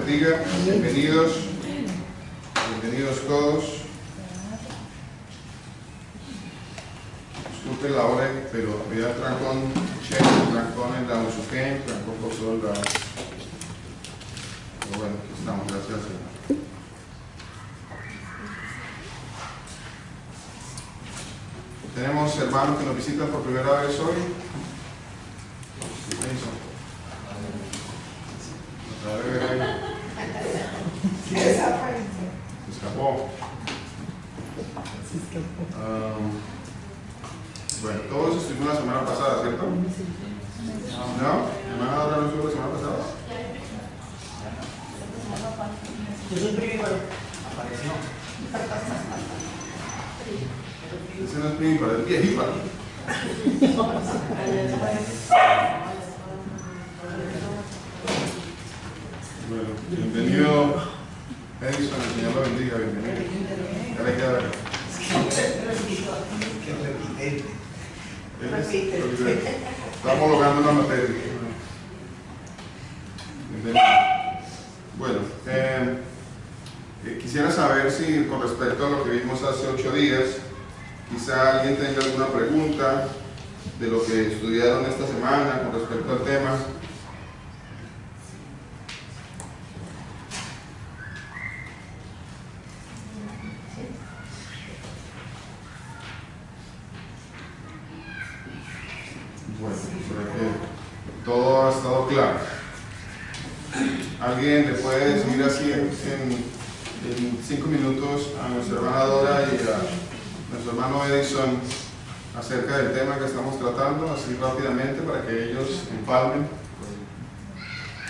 bendiga. Bienvenidos. Bienvenidos todos. Disculpen la hora, pero había trancón, trancón en la Usuquén, trancón por todos lados. Pero bueno, aquí estamos, gracias Señor. Tenemos hermanos que nos visitan por primera vez hoy. ¿Qué hizo? Se escapó. Bueno, todos estuvimos la semana pasada, ¿cierto? ¿No? ¿Hermana Dora no estuvo la semana pasada? Yo soy primíparo. Apareció. Ese no es primíparo, es viejíparo. Bueno, bienvenido Edison, el Señor lo bendiga, bienvenido. Ya le queda ver. Estamos logrando una materia. Bienvenido. Bueno, quisiera saber si con respecto a lo que vimos hace 8 días, quizá alguien tenga alguna pregunta de lo que estudiaron esta semana con respecto al tema. Bueno, creo que todo ha estado claro. ¿Alguien le puede decir así en 5 minutos a nuestra hermana Dora y a nuestro hermano Edison acerca del tema que estamos tratando, así rápidamente, para que ellos empalmen?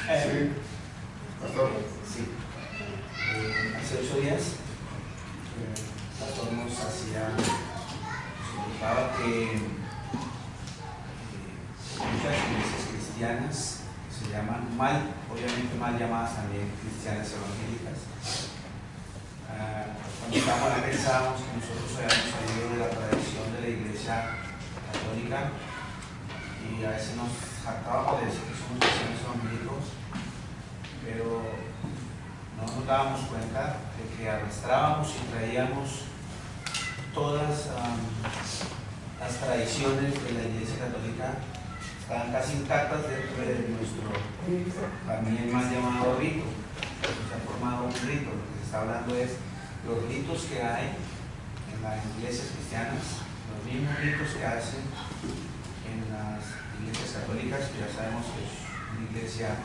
¿Sí? ¿Pastor? Sí. Hace 8 días, el pastor nos explicaba que muchas iglesias cristianas se llaman obviamente mal llamadas también cristianas evangélicas. Cuando estábamos acá pensábamos que nosotros habíamos salido de la tradición de la iglesia católica y a veces nos jactábamos de decir que somos cristianos evangélicos, pero no nos dábamos cuenta de que arrastrábamos y traíamos todas las tradiciones de la iglesia católica. Estaban casi intactas dentro de nuestro también más llamado rito. Se ha formado un rito. Lo que se está hablando es los ritos que hay en las iglesias cristianas, los mismos ritos que hacen en las iglesias católicas, que ya sabemos que es una iglesia,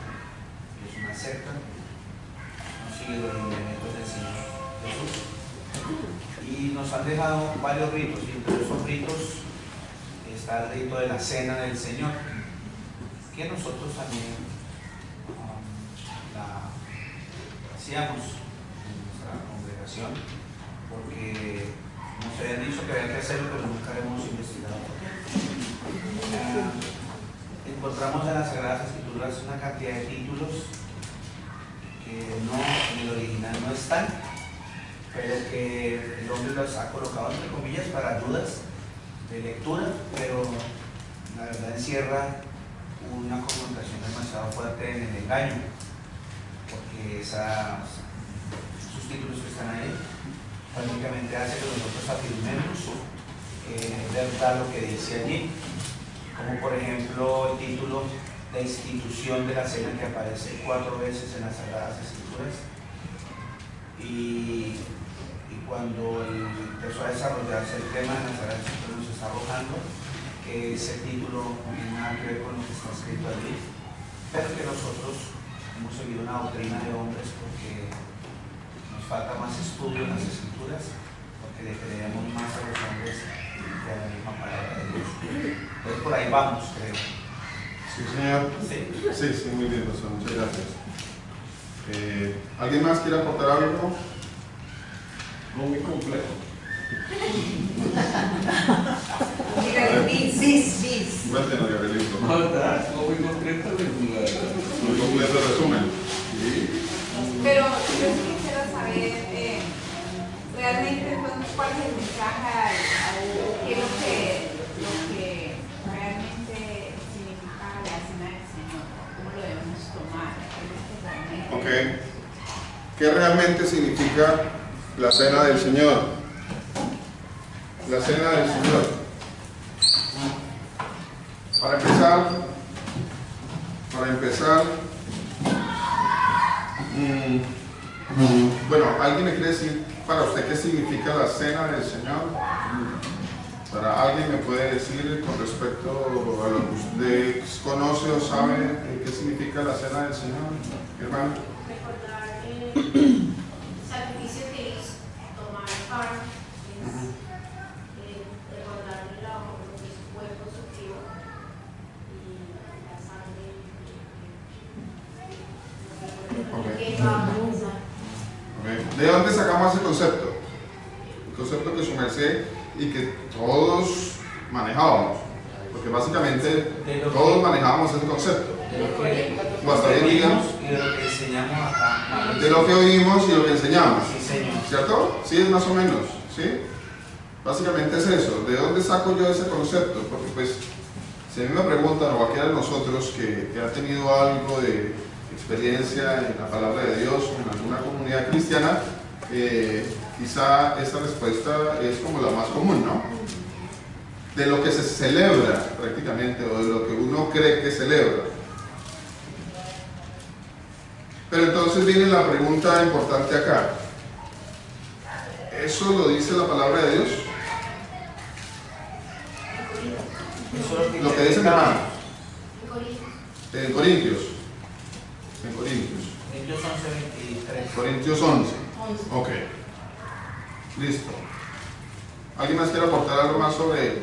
que es una secta, no sigue los lineamientos del Señor Jesús. Y nos han dejado varios ritos, y entre esos ritos está el rito de la cena del Señor, que nosotros también la hacíamos en nuestra congregación, porque nos habían dicho que había que hacerlo, pero nunca hemos investigado por qué. Encontramos en las Sagradas Escrituras una cantidad de títulos que no, en el original no están, pero que el hombre los ha colocado entre comillas para dudas de lectura, pero la verdad encierra una confrontación demasiado fuerte en el engaño, porque esos títulos que están ahí prácticamente hace que nosotros afirmemos es verdad lo que dice allí, como por ejemplo el título La institución de la cena, que aparece 4 veces en las Sagradas Escrituras, y cuando empezó a desarrollarse el tema de las Sagradas Escrituras nos está arrojando que ese título no tiene nada que ver con lo que está escrito allí, pero que nosotros hemos seguido una doctrina de hombres porque nos falta más estudio en las Escrituras, porque le creemos más a los hombres que a la misma palabra de Dios. Entonces por ahí vamos, creo. Sí, señor. Sí, muy bien, pastor, muchas gracias. ¿Alguien más quiere aportar algo? No muy complejo. Bis. Cuéntenos, Gabrielito. No, muy concreto Muy completo el resumen. ¿Sí? Pero yo sí quisiera saber realmente entonces cuál es el mensaje o qué es lo que realmente significa la cena del Señor, cómo lo debemos tomar. Ok. ¿qué realmente significa la cena del Señor? La cena del Señor. Para empezar, bueno, ¿alguien me quiere decir para usted qué significa la cena del Señor? ¿Para alguien me puede decir con respecto a lo que usted conoce o sabe qué significa la cena del Señor, hermano? Recordar el sacrificio que hizo, tomar el pan, recordar lo que su cuerpo sufrió y la sangre que va a pasar. ¿De dónde sacamos ese concepto? El concepto que su merced y que todos manejábamos, porque básicamente todos manejábamos ese concepto. De lo que Hasta hoy en día, oímos y de lo que enseñamos acá. de lo que oímos y lo que enseñamos, Sí, Señor. ¿cierto? Sí, es más o menos, ¿sí? Básicamente es eso. ¿De dónde saco yo ese concepto? Porque pues, si a mí me preguntan, o cualquiera de nosotros que ha tenido algo de experiencia en la palabra de Dios o en alguna comunidad cristiana, quizá esta respuesta es como la más común, ¿no? De lo que se celebra prácticamente, o de lo que uno cree que celebra. Pero entonces viene la pregunta importante acá. ¿Eso lo dice la palabra de Dios? Eso es Lo que dice mi hermano. En Corintios. En Corintios. En Corintios. Corintios 11:23. Corintios 11. Ok. Listo. ¿Alguien más quiere aportar algo más sobre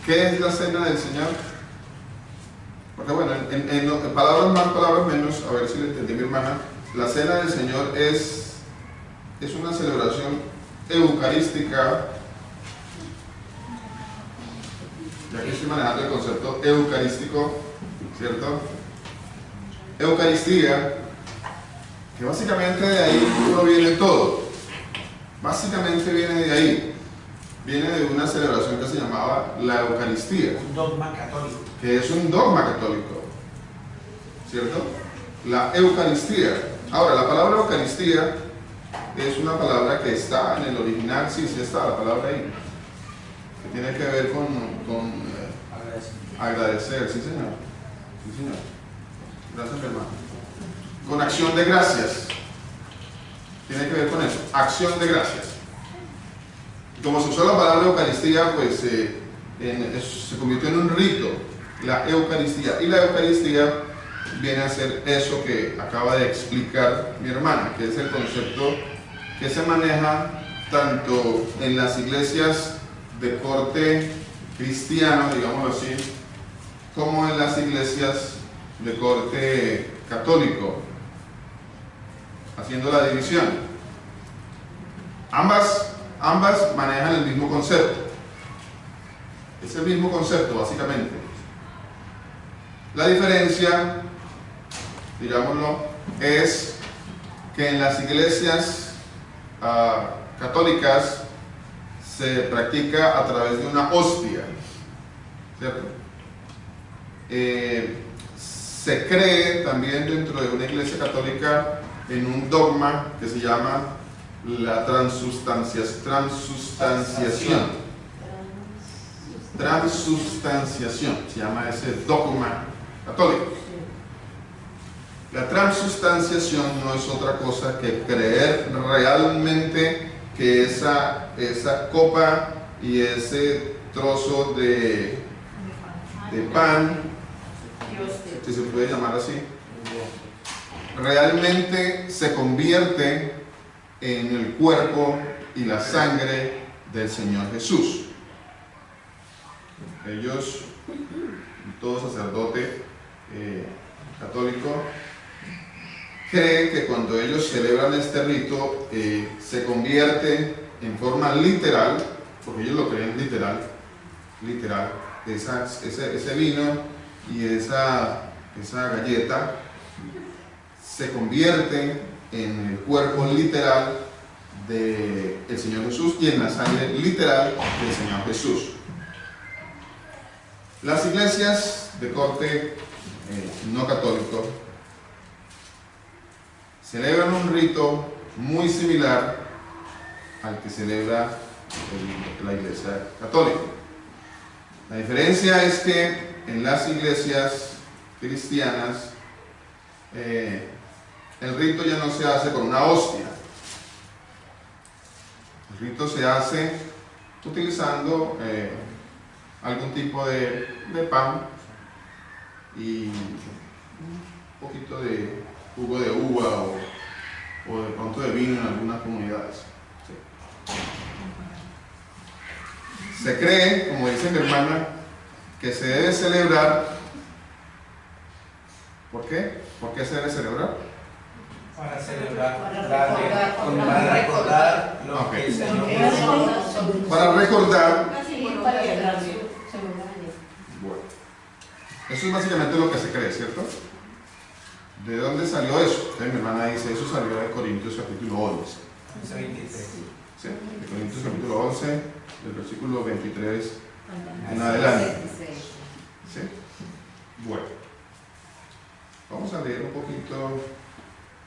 qué es la cena del Señor? Porque bueno, en palabras más, palabras menos, a ver si lo entendí mi hermana, la cena del Señor es una celebración eucarística, ya que estoy manejando el concepto eucarístico, ¿cierto? Eucaristía, que básicamente de ahí proviene todo, básicamente viene de ahí, viene de una celebración que se llamaba la Eucaristía, Un dogma católico. que es un dogma católico, ¿cierto? La Eucaristía. Ahora, la palabra Eucaristía es una palabra que está en el original, sí está la palabra ahí, que tiene que ver con agradecer, sí señor, sí señor. Gracias, mi hermano. Con acción de gracias. Tiene que ver con eso, acción de gracias. Como se usó la palabra Eucaristía, pues se convirtió en un rito, la Eucaristía. Y la Eucaristía viene a ser eso que acaba de explicar mi hermana, que es el concepto que se maneja tanto en las iglesias de corte cristiano, digámoslo así, como en las iglesias de corte católico, haciendo la división. Ambas manejan el mismo concepto. Es el mismo concepto, básicamente. La diferencia, digámoslo, es que en las iglesias católicas se practica a través de una hostia, ¿cierto? Se cree también dentro de una iglesia católica en un dogma que se llama la transustanciación. Transustanciación, se llama ese dogma católico. La transustanciación no es otra cosa que creer realmente que esa copa y ese trozo de pan, si se puede llamar así, realmente se convierte en el cuerpo y la sangre del Señor Jesús. Ellos, todo sacerdote católico, creen que cuando ellos celebran este rito se convierte en forma literal, porque ellos lo creen literal, ese vino y esa galleta se convierte en el cuerpo literal del Señor Jesús y en la sangre literal del Señor Jesús. Las iglesias de corte no católico celebran un rito muy similar al que celebra la Iglesia Católica. La diferencia es que en las iglesias cristianas el rito ya no se hace con una hostia. El rito se hace utilizando algún tipo de pan y un poquito de jugo de uva o de pronto de vino en algunas comunidades. Sí. Se cree, como dice mi hermana, que se debe celebrar. ¿Por qué? ¿Por qué se debe celebrar? Para celebrar, Para recordar lo Ok. que el Señor hizo. Para recordar. celebrar. Bueno, eso es básicamente lo que se cree, ¿cierto? ¿De dónde salió eso? Entonces mi hermana dice, eso salió de Corintios capítulo 11. 23. ¿Sí? De Corintios capítulo 11, del versículo 23 en adelante. ¿Sí? Bueno, vamos a leer un poquito,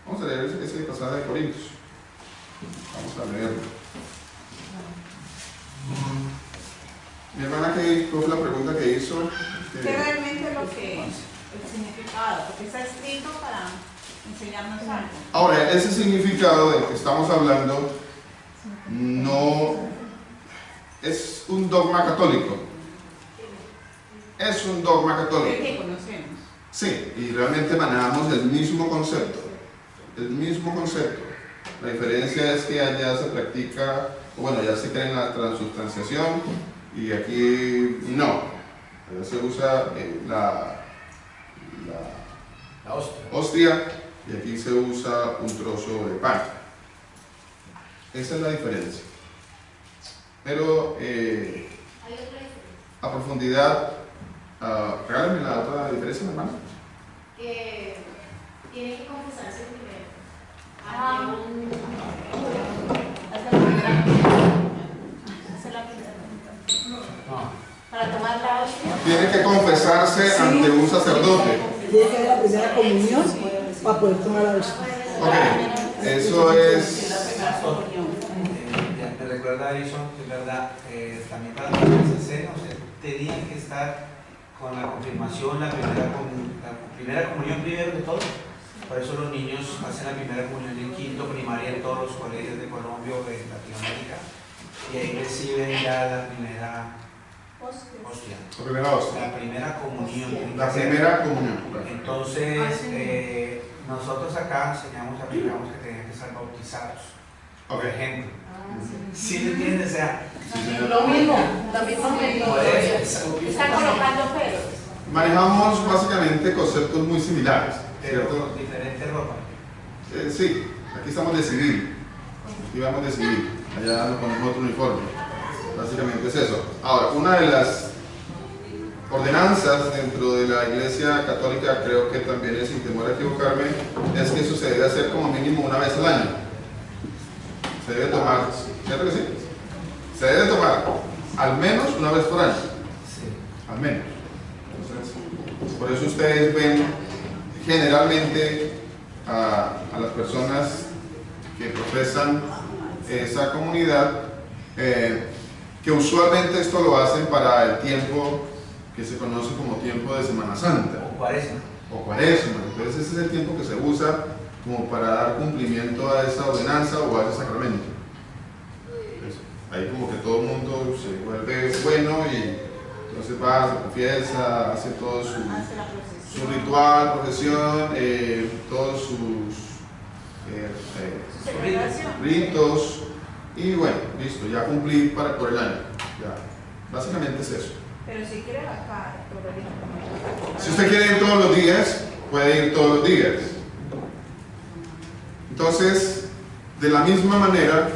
vamos a leer ese pasaje de Corintios. Vamos a leerlo. Mi hermana, ¿qué fue la pregunta que hizo? ¿Qué realmente es lo que el significado? Porque está escrito para enseñarnos algo. Ahora, ese significado del que estamos hablando no es un dogma católico. Es un dogma El católico. que conocemos. Sí, y realmente manejamos el mismo concepto. El mismo concepto. La diferencia es que allá se practica, bueno, ya se cree en la transubstanciación y aquí no. Allá se usa la La hostia. hostia y aquí se usa un trozo de pan. Esa es la diferencia. Pero Hay otra diferencia. a profundidad, regálame la otra diferencia, hermano. Tiene que confesarse primero. Ah. Ante un- Esa es la primera pregunta. No. Para tomar la hostia. Tiene que confesarse ante un sacerdote. Tiene que haber la primera comunión para poder tomar la hostia. Ok, eso es. Me recuerda a Edison, que es verdad, también para los cena, o sea, tenían que estar con la confirmación, la primera comunión primero de todo. Por eso los niños hacen la primera comunión en quinto primaria en todos los colegios de Colombia o de Latinoamérica y ahí reciben ya la primera hostia. La primera hostia. La primera comunión. tienen que La hacer. primera comunión. Entonces, nosotros acá enseñamos, aplicamos que tenían que estar bautizados. Ok. Por ejemplo. ¿Sí me entiendes? O sea, Sí, señor. Lo mismo, la misma Están colocando pelos. Manejamos básicamente conceptos muy similares, pero ¿cierto? con diferente ropa. Sí, aquí estamos de civil. Aquí vamos de civil. Allá nos ponemos otro uniforme. Básicamente es eso. Ahora, una de las ordenanzas dentro de la Iglesia Católica, creo que también es, sin temor a equivocarme, es que eso se debe hacer como mínimo una vez al año. Se debe tomar, ¿cierto que sí? Se debe tomar al menos una vez por año. Sí. Al menos. Entonces, por eso ustedes ven generalmente a las personas que profesan esa comunidad, que usualmente esto lo hacen para el tiempo que se conoce como tiempo de Semana Santa O cuaresma. o Cuaresma. Entonces ese es el tiempo que se usa como para dar cumplimiento a esa ordenanza o a ese sacramento. Entonces, ahí como que todo el mundo se vuelve bueno y entonces va, se confiesa, hace todo Hace la su procesión. ritual, profesión, todos sus Celebración. ritos y bueno, listo, ya cumplí por el año. Ya. Básicamente es eso. Pero si quiere acá, todo el día. Si usted quiere ir todos los días, puede ir todos los días. Entonces, de la misma manera,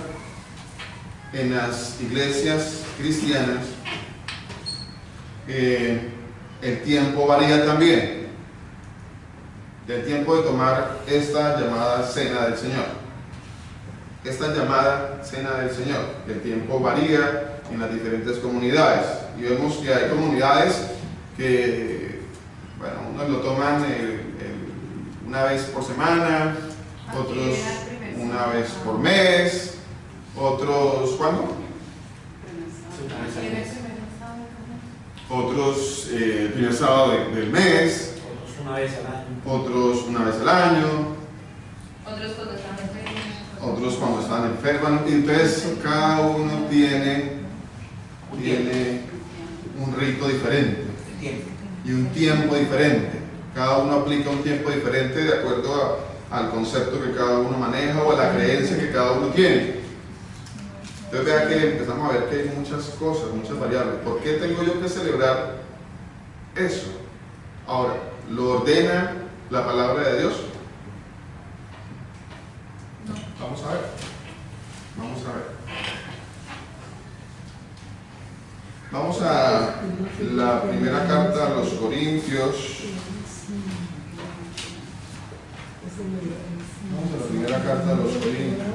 en las iglesias cristianas, el tiempo varía también. El tiempo de tomar esta llamada cena del Señor. Esta llamada cena del Señor. El tiempo varía en las diferentes comunidades. Y vemos que hay comunidades que, bueno, unos lo toman una vez por semana, otros una vez por mes, otros, ¿cuándo? Otros el primer sábado del mes, Otros una vez al año. otros una vez al año, Otros cuando están enfermos. otros cuando están enfermos. Entonces cada uno tiene un rito diferente Tiempo. y un tiempo diferente. Cada uno aplica un tiempo diferente de acuerdo al concepto que cada uno maneja o a la creencia que cada uno tiene. Entonces vea que empezamos a ver que hay muchas cosas, muchas variables. ¿Por qué tengo yo que celebrar eso? Ahora, ¿lo ordena la palabra de Dios? Vamos a ver. Vamos a ver. Vamos a la primera carta a los Corintios. Vamos a la primera carta a los Corintios.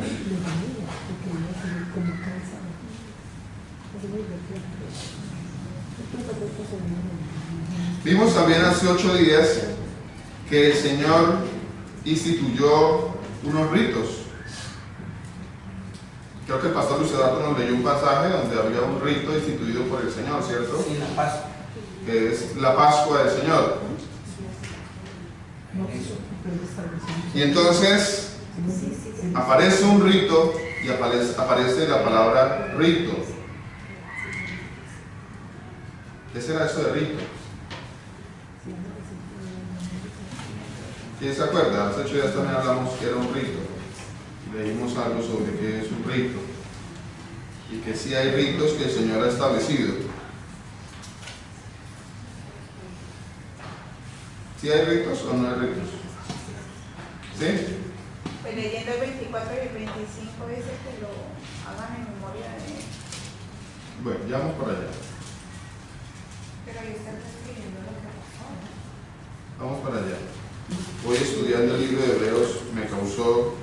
Vimos también hace 8 días que el Señor instituyó unos ritos. Creo que el pastor Luis Eduardo nos leyó un pasaje donde había un rito instituido por el Señor, ¿cierto? Sí, la Pascua. Que es la Pascua del Señor. Y entonces aparece un rito y aparece la palabra rito. ¿Qué será eso de rito? ¿Quién se acuerda? Hace 8 días también hablamos que era un rito. Leímos algo sobre qué es un rito. Y que sí hay ritos que el Señor ha establecido. ¿Sí hay ritos o no hay ritos? ¿Sí? Pues leyendo el 24 y el 25 dice que lo hagan en memoria de él. Bueno, ya vamos por allá. Pero ahí está describiendo lo que pasó. Vamos para allá. Hoy estudiando el libro de Hebreos me causó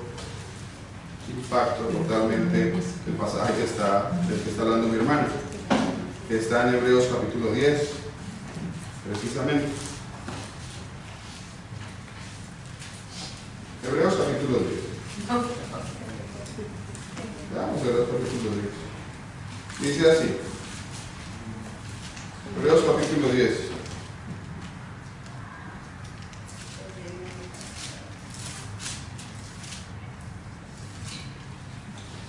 impacto totalmente el pasaje del que está hablando mi hermano, que está en Hebreos capítulo 10, precisamente. Hebreos capítulo 10. Vamos a Hebreos capítulo 10. Dice así. Hebreos capítulo 10.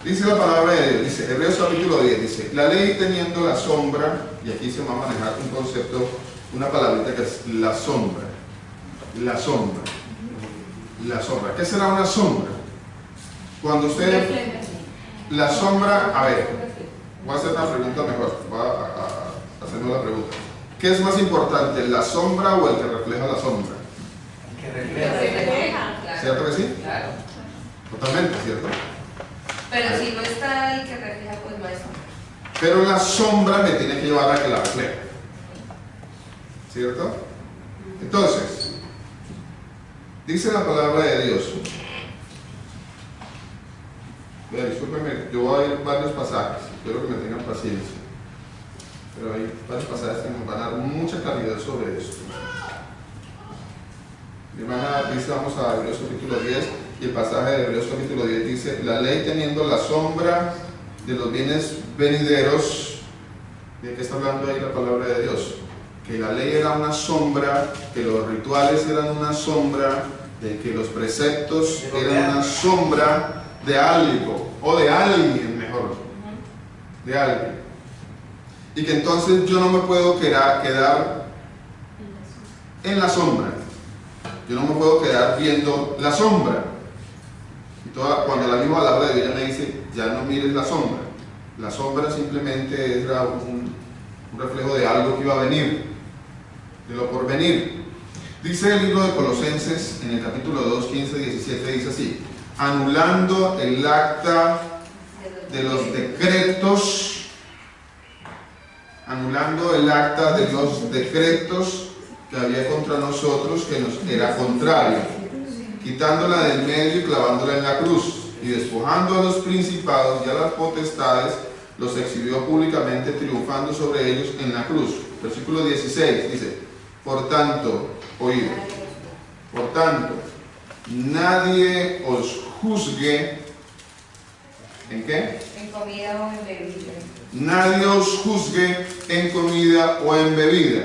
Dice la palabra de Dios, dice Hebreos capítulo 10, dice, la ley teniendo la sombra, y aquí se va a manejar un concepto, una palabrita que es la sombra. La sombra. La sombra. ¿Qué será una sombra? Cuando usted... La sombra, a ver, voy a hacer una pregunta mejor, voy a hacer una pregunta. ¿Qué es más importante, la sombra o el que refleja la sombra? El que refleja. ¿Cierto que sí? Claro. Totalmente, ¿cierto? Pero si no está el que refleja, pues no es sombra. Pero la sombra me tiene que llevar a que la refleje. ¿Cierto? Entonces, dice la palabra de Dios. Vean, discúlpenme, yo voy a ir varios pasajes, espero que me tengan paciencia. Pero hay varios pasajes que nos van a dar mucha claridad sobre esto. Mi hermana dice, vamos a Hebreos capítulo 10, y el pasaje de Hebreos capítulo 10 dice, la ley teniendo la sombra de los bienes venideros. ¿De qué está hablando ahí la palabra de Dios? Que la ley era una sombra, que los rituales eran una sombra, de que los preceptos eran una sombra de algo, o de alguien mejor, de alguien. Y que entonces yo no me puedo quedar en la sombra. Yo no me puedo quedar viendo la sombra. Y cuando la misma palabra de Dios me dice, ya no mires la sombra. La sombra simplemente era un reflejo de algo que iba a venir, de lo por venir. Dice el libro de Colosenses, en el capítulo 2, 15, 17, dice así, anulando el acta de los decretos, anulando el acta de los decretos que había contra nosotros, que nos era contrario, quitándola del medio y clavándola en la cruz, y despojando a los principados y a las potestades, los exhibió públicamente, triunfando sobre ellos en la cruz. Versículo 16 dice, por tanto, oído, por tanto, nadie os juzgue ¿En qué? En comida o en bebida. Nadie os juzgue en comida o en bebida.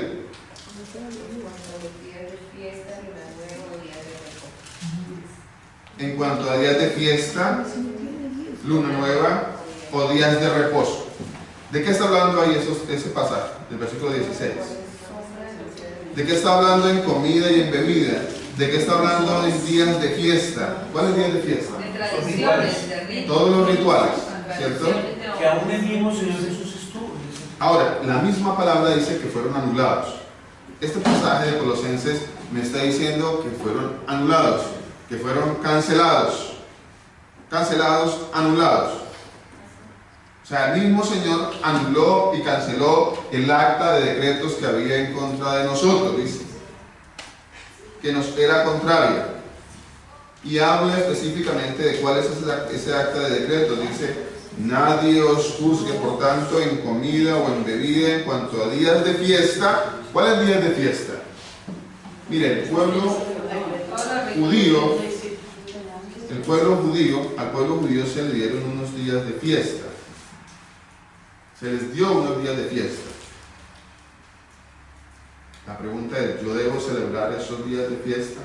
Cuando días de fiesta, luna nueva o días de reposo. En cuanto a días de fiesta, luna nueva o días de reposo. ¿De qué está hablando ahí ese pasaje del versículo 16? ¿De qué está hablando en comida y en bebida? ¿De qué está hablando en días de fiesta? ¿Cuáles días de fiesta? De tradiciones, de ritos. Todos los rituales, ¿cierto? Que aún el mismo Señor Jesús estuvo. Ahora, la misma palabra dice que fueron anulados. Este pasaje de Colosenses me está diciendo que fueron anulados, que fueron cancelados. Cancelados, anulados. O sea, el mismo Señor anuló y canceló el acta de decretos que había en contra de nosotros, dice, que nos era contraria. Y habla específicamente de cuál es ese acta de decretos. Dice, nadie os juzgue, por tanto, en comida o en bebida en cuanto a días de fiesta. ¿Cuáles días de fiesta? Mire, el pueblo judío, al pueblo judío se le dieron unos días de fiesta. Se les dio unos días de fiesta. La pregunta es, ¿yo debo celebrar esos días de fiesta?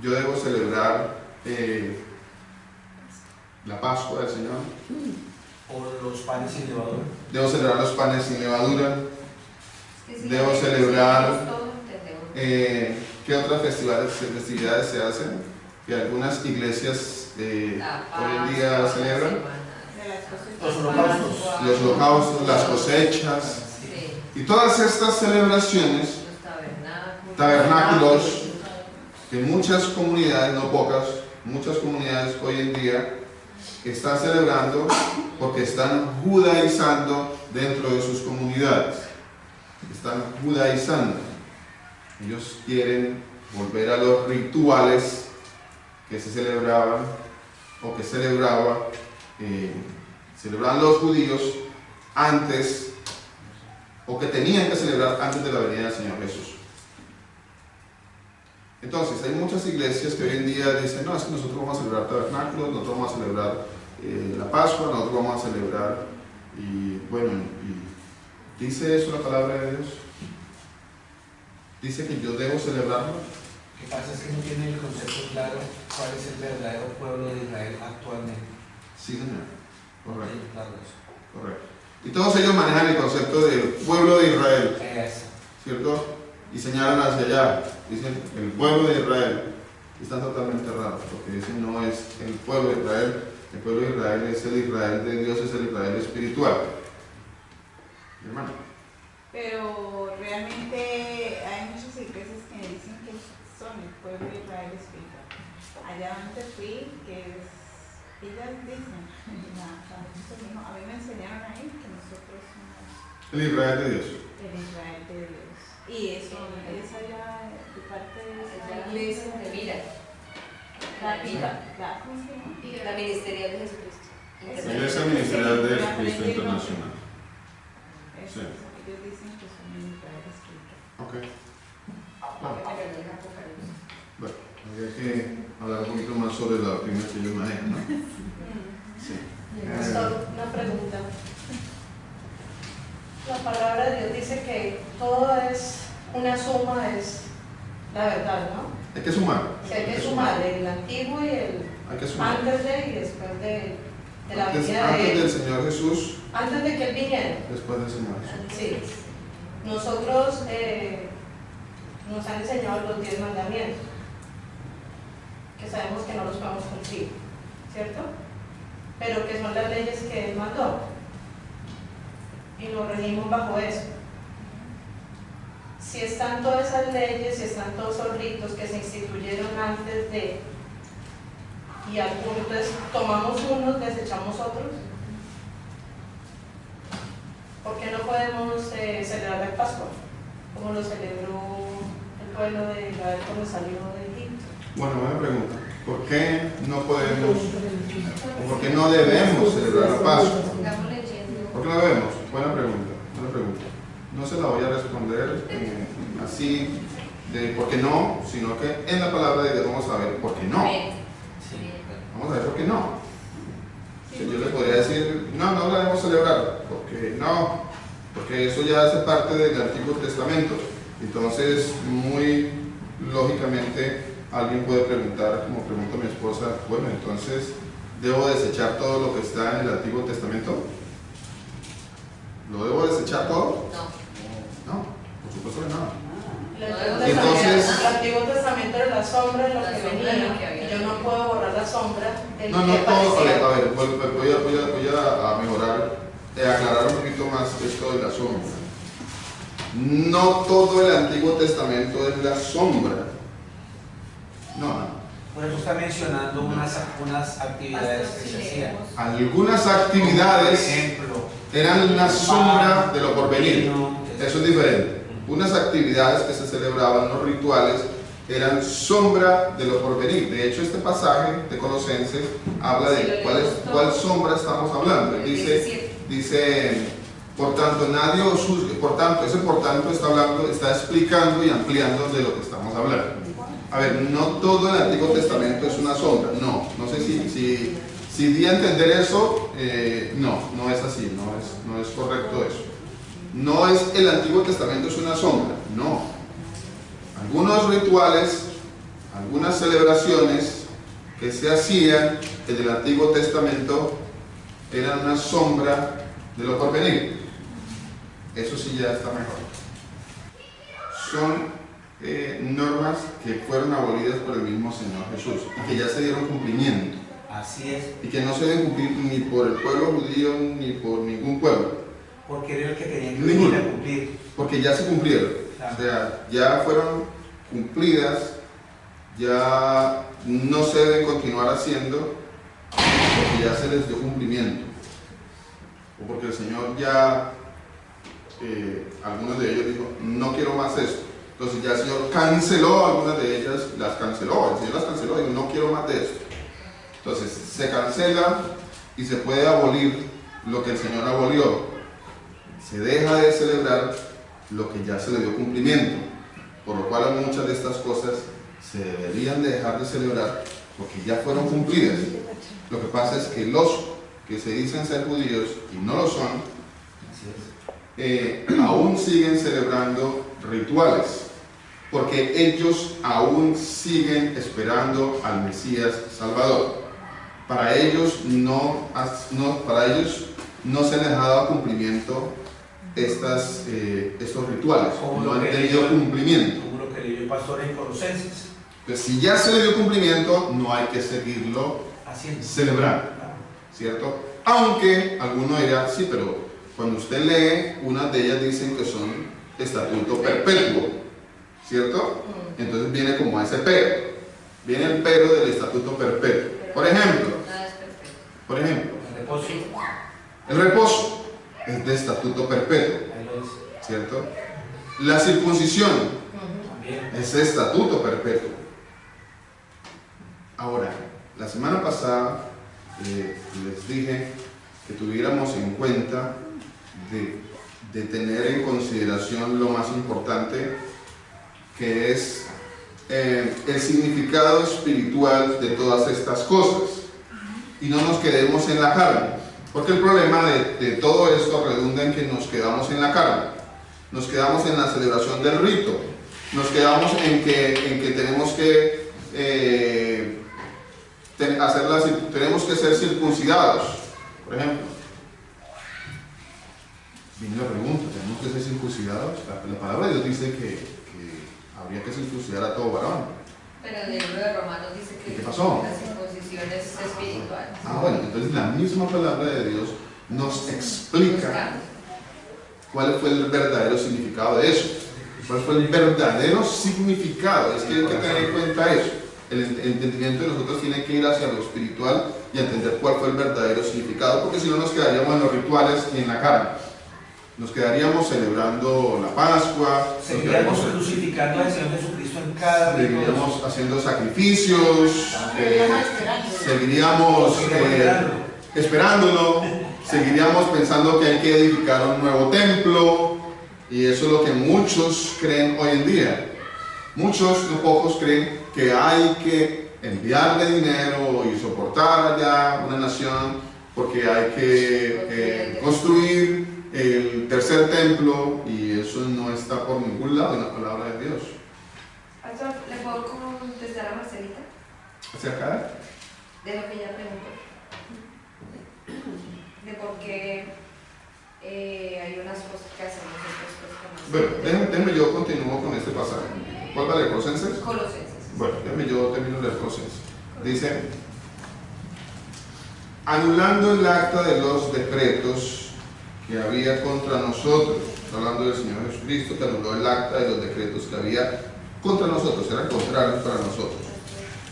¿Yo debo celebrar la Pascua del Señor? O los panes sin levadura. ¿Debo celebrar los panes sin levadura? ¿Debo celebrar qué otras festividades se hacen? Que algunas iglesias hoy en día celebran. Los holocaustos. Los holocaustos, las cosechas. Y todas estas celebraciones, tabernáculos, que muchas comunidades, no pocas, muchas comunidades hoy en día están celebrando porque están judaizando dentro de sus comunidades. Están judaizando. Ellos quieren volver a los rituales que se celebraban o que celebraban los judíos antes, o que tenían que celebrar antes de la venida del Señor Jesús. Entonces, hay muchas iglesias que hoy en día dicen, no, es que nosotros vamos a celebrar tabernáculos, nosotros vamos a celebrar la Pascua, nosotros vamos a celebrar, y bueno, y ¿dice eso la palabra de Dios? ¿Dice que yo debo celebrarlo? Lo que pasa es que no tienen el concepto claro cuál es el verdadero pueblo de Israel actualmente. Sí, Señor. Correcto. Sí, claro, eso. Correcto. Y todos ellos manejan el concepto del pueblo de Israel, Eso. ¿cierto? Y señalan hacia allá, dicen el pueblo de Israel. Y están totalmente errados, porque dicen no es el pueblo de Israel. El pueblo de Israel es el Israel de Dios, es el Israel espiritual. Hermano. Pero realmente hay muchas iglesias que dicen que son el pueblo de Israel espiritual. Allá donde fui, ellas dicen, a mí me enseñaron ahí que nosotros somos El Israel de Dios. el Israel de Dios. Y eso es allá de parte de esa iglesia de Mira. ¿cómo se llama? La ministerial de Jesucristo. Iglesia Ministerial de Jesucristo Internacional. Eso, Sí. ellos dicen que son el Israel espiritual. Ok. Bueno, habría que hablar un poquito más sobre la doctrina que ellos manejan, ¿no? Sí. Pastor, una pregunta. La palabra de Dios dice que todo es una suma, es la verdad, ¿no? Hay que sumar. O sea, hay que sumar el antiguo y el Hay que sumar. antes de y después de la Antes venida de del Él. Señor Jesús, Antes de que Él viniera. después del Señor Jesús. Sí. Nosotros nos han enseñado los 10 mandamientos, que sabemos que no los podemos cumplir, ¿cierto? Pero que son las leyes que Él mandó. Y nos regimos bajo eso. Si están todas esas leyes, si están todos esos ritos que se instituyeron antes de, y algunos tomamos unos, desechamos otros, ¿por qué no podemos celebrar la Pascua como lo celebró el pueblo de Israel cuando salió de Egipto? Bueno, buena pregunta. ¿Por qué no podemos, o por qué no debemos celebrar la Pascua? Sigamos leyendo. ¿Por qué no debemos? Buena pregunta, buena pregunta. No se la voy a responder así de por qué no, sino que en la palabra de Dios vamos a ver por qué no. Amén. Sí. Vamos a ver por qué no. Que yo les voy no, porque eso ya hace parte del Antiguo Testamento. Entonces, muy lógicamente, alguien puede preguntar, como pregunta mi esposa, bueno, entonces, ¿debo desechar todo lo que está en el Antiguo Testamento? ¿Lo debo desechar todo? No, por supuesto que no. El Antiguo Testamento era la sombra de lo que venía, y yo no puedo borrar la sombra del No, que todo, a parecía. ver, voy a mejorar, aclarar un poquito más esto de la sombra. No todo el Antiguo Testamento es la sombra. No. Por eso está mencionando unas actividades que se hacían. Algunas actividades Por ejemplo, eran la sombra de lo porvenir. vino, Eso es diferente. Unas actividades que se celebraban, los rituales, eran sombra de lo porvenir. De hecho, este pasaje de Colosenses habla de cuál sombra estamos hablando. Dice, por tanto, nadie os juzgue. Por tanto, ese por tanto está explicando y ampliando de lo que estamos hablando. A ver, no todo el Antiguo Testamento es una sombra. No sé si di a entender eso. No es así, no es correcto eso. No es el Antiguo Testamento es una sombra, no. Algunos rituales, algunas celebraciones que se hacían en el Antiguo Testamento eran una sombra de lo porvenir. Eso sí ya está mejor. Son normas que fueron abolidas por el mismo Señor Jesús y que ya se dieron cumplimiento. así es, Y que no se deben cumplir ni por el pueblo judío ni por ningún pueblo. porque era el que tenía que venir a cumplir. Porque ya se cumplieron, Claro. o sea, ya fueron cumplidas, ya no se deben continuar haciendo porque ya se les dio cumplimiento, o porque el Señor ya, algunos de ellos dijo, no quiero más esto. Entonces ya el Señor canceló algunas de ellas, las canceló, el Señor las canceló y dijo, no quiero más de esto. Entonces se cancela y se puede abolir lo que el Señor abolió. Se deja de celebrar lo que ya se le dio cumplimiento, por lo cual muchas de estas cosas se deberían de dejar de celebrar porque ya fueron cumplidas. Lo que pasa es que los que se dicen ser judíos y no lo son, Así es. aún siguen celebrando rituales, porque ellos aún siguen esperando al Mesías Salvador. Para ellos no se les ha dado cumplimiento estos rituales, Como no lo han que tenido leyó- cumplimiento. Como lo que leyó el pastor en Colosenses, Pues si ya se le dio cumplimiento, no hay que seguirlo haciendo. celebrando, ¿cierto? Aunque alguno dirá, sí, pero cuando usted lee, unas de ellas dicen que son estatuto perpetuo, ¿cierto? Entonces viene como ese pero, viene el pero del estatuto perpetuo. Por ejemplo, Nada es perfecto. El reposo, el reposo es de estatuto perpetuo, ahí lo dice. ¿cierto? La circuncisión También. es de estatuto perpetuo. Ahora, la semana pasada les dije que tuviéramos en cuenta de tener en consideración lo más importante, que es el significado espiritual de todas estas cosas, y no nos quedemos en la carne, porque el problema de todo esto redunda en que nos quedamos en la carne, nos quedamos en la celebración del rito, nos quedamos en que tenemos que tenemos que ser circuncidados, por ejemplo. Viene la pregunta, ¿tenemos que ser circuncidados? La palabra de Dios dice que habría que circuncidar a todo varón. Pero en el libro de Romanos dice que ¿Y qué pasó? la circuncisión es espiritual. Bueno, entonces la misma palabra de Dios nos explica cuál fue el verdadero significado de eso. ¿Cuál fue el verdadero significado? Es que hay que tener en cuenta eso. El entendimiento de nosotros tiene que ir hacia lo espiritual y entender cuál fue el verdadero significado, porque si no nos quedaríamos en los rituales y en la carne. Nos quedaríamos celebrando la Pascua, Seguiremos crucificando al Señor Jesucristo en cada rito. seguiríamos haciendo sacrificios, seguiríamos esperándolo, seguiríamos pensando que hay que edificar un nuevo templo, y eso es lo que muchos creen hoy en día. Muchos, no pocos, creen que hay que enviarle dinero y soportar allá una nación porque hay que construir el tercer templo, y eso no está por ningún lado en la palabra de Dios. Pastor, ¿le puedo contestar a Marcelita ¿Acerca de lo que ella preguntó? De por qué hay unas cosas que hacemos y otras cosas que no hacemos. Bueno, déjeme yo continúo con este pasaje. ¿Cuál va a leer? ¿Colosenses? Colosenses. Bueno, déjeme yo termino de leer Colosenses. Dice: anulando el acta de los decretos que había contra nosotros, hablando del Señor Jesucristo, que anuló el acta de los decretos que había contra nosotros, eran contrarios para nosotros,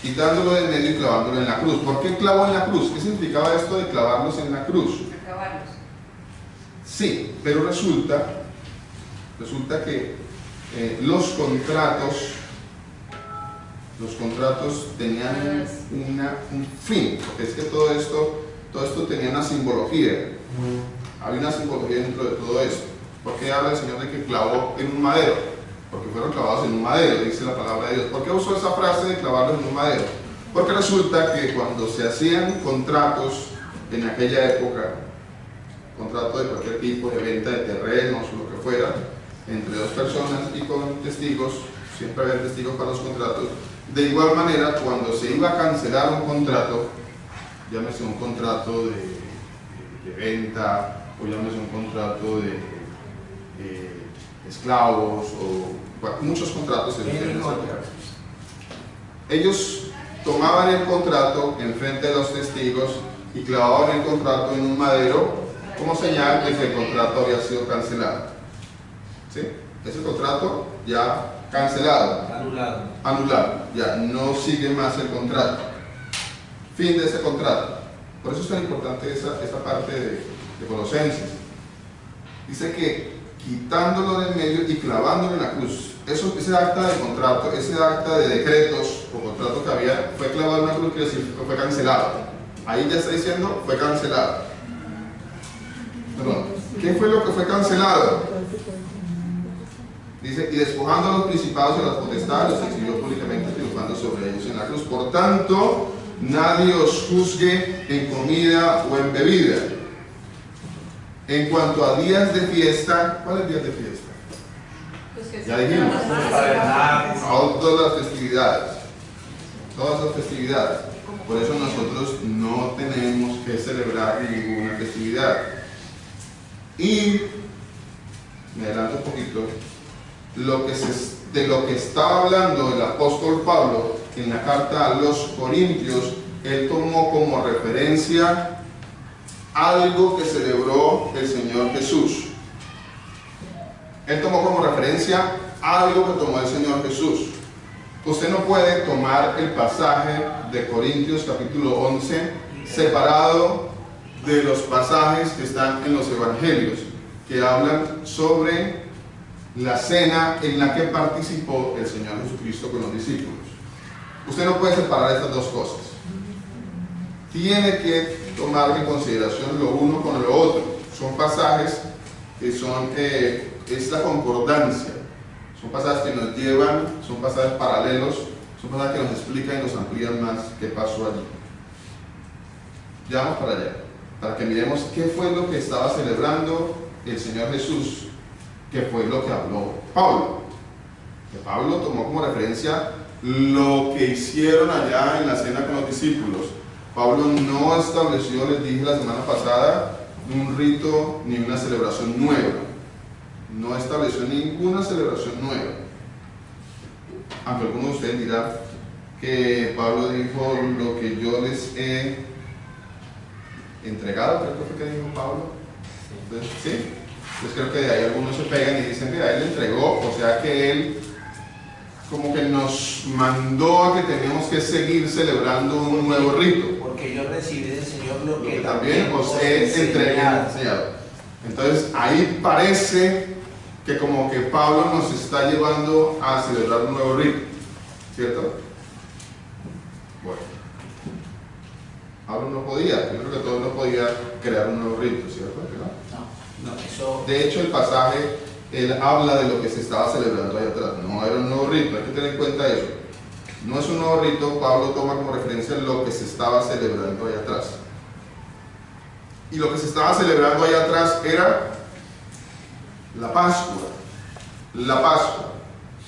quitándolo del medio y clavándolo en la cruz. ¿Por qué clavó en la cruz? ¿Qué significaba esto de clavarlos en la cruz? Acabarlos. Sí, pero resulta que los contratos tenían un fin, porque es que todo esto tenía una simbología. Había una simbología dentro de todo esto. ¿Por qué habla el Señor de que clavó en un madero? Porque fueron clavados en un madero, dice la palabra de Dios. ¿Por qué usó esa frase de clavarlos en un madero? Porque resulta que cuando se hacían contratos en aquella época, contrato de cualquier tipo, de venta de terrenos o lo que fuera, entre dos personas y con testigos, siempre había testigos para los contratos. De igual manera, cuando se iba a cancelar un contrato, llámese un contrato de venta, o llámese un contrato de esclavos, o muchos contratos se hacían en esa época. Ellos tomaban el contrato en frente de los testigos y clavaban el contrato en un madero como señal de que el contrato había sido cancelado. ¿Sí? Ese contrato ya cancelado, anulado, ya no sigue más el contrato. Fin de ese contrato. Por eso es tan importante esa parte de Colosenses. Dice que quitándolo del medio y clavándolo en la cruz. Ese acta de contrato, ese acta de decretos o contrato que había, fue clavado en la cruz, quiere decir que fue cancelado. Ahí ya está diciendo, fue cancelado. Perdón, ¿qué fue lo que fue cancelado? Dice, y despojando a los principados y a las potestades, los exhibió públicamente, triunfando sobre ellos en la cruz. Por tanto, nadie os juzgue en comida o en bebida. En cuanto a días de fiesta, ¿cuáles días de fiesta? Ya dijimos, todas las festividades. Todas las festividades. Por eso nosotros no tenemos que celebrar ninguna festividad. Y, me adelanto un poquito, de lo que estaba hablando el apóstol Pablo en la carta a los Corintios, él tomó como referencia algo que celebró el Señor Jesús. Él tomó como referencia algo que tomó el Señor Jesús. Usted no puede tomar el pasaje de Corintios capítulo 11 separado de los pasajes que están en los evangelios, que hablan sobre la cena en la que participó el Señor Jesucristo con los discípulos. Usted no puede separar estas dos cosas. Tiene que tomar en consideración lo uno con lo otro. Son pasajes que es la concordancia. Son pasajes que nos llevan, son pasajes paralelos, son pasajes que nos explican y nos amplían más qué pasó allí. Ya vamos para allá, para que miremos qué fue lo que estaba celebrando el Señor Jesús, qué fue lo que habló Pablo. Que Pablo tomó como referencia lo que hicieron allá en la cena con los discípulos. Pablo no estableció, les dije la semana pasada, un rito ni una celebración nueva. No estableció ninguna celebración nueva. Aunque algunos de ustedes dirán que Pablo dijo lo que yo les he entregado, creo que fue que dijo Pablo. Entonces, ¿sí? Entonces creo que de ahí algunos se pegan y dicen que él le entregó, o sea que él como que nos mandó a que teníamos que seguir celebrando un nuevo rito. Porque yo recibí del Señor lo que también os he entregado. Entonces ahí parece que como que Pablo nos está llevando a celebrar un nuevo rito, ¿cierto? Bueno, Pablo no podía, yo creo que todo no podía crear un nuevo rito, ¿cierto? No, eso... De hecho el pasaje, él habla de lo que se estaba celebrando ahí atrás, no era un nuevo rito, hay que tener en cuenta eso. No es un nuevo rito, Pablo toma como referencia lo que se estaba celebrando ahí atrás. Y lo que se estaba celebrando ahí atrás era La Pascua. La Pascua.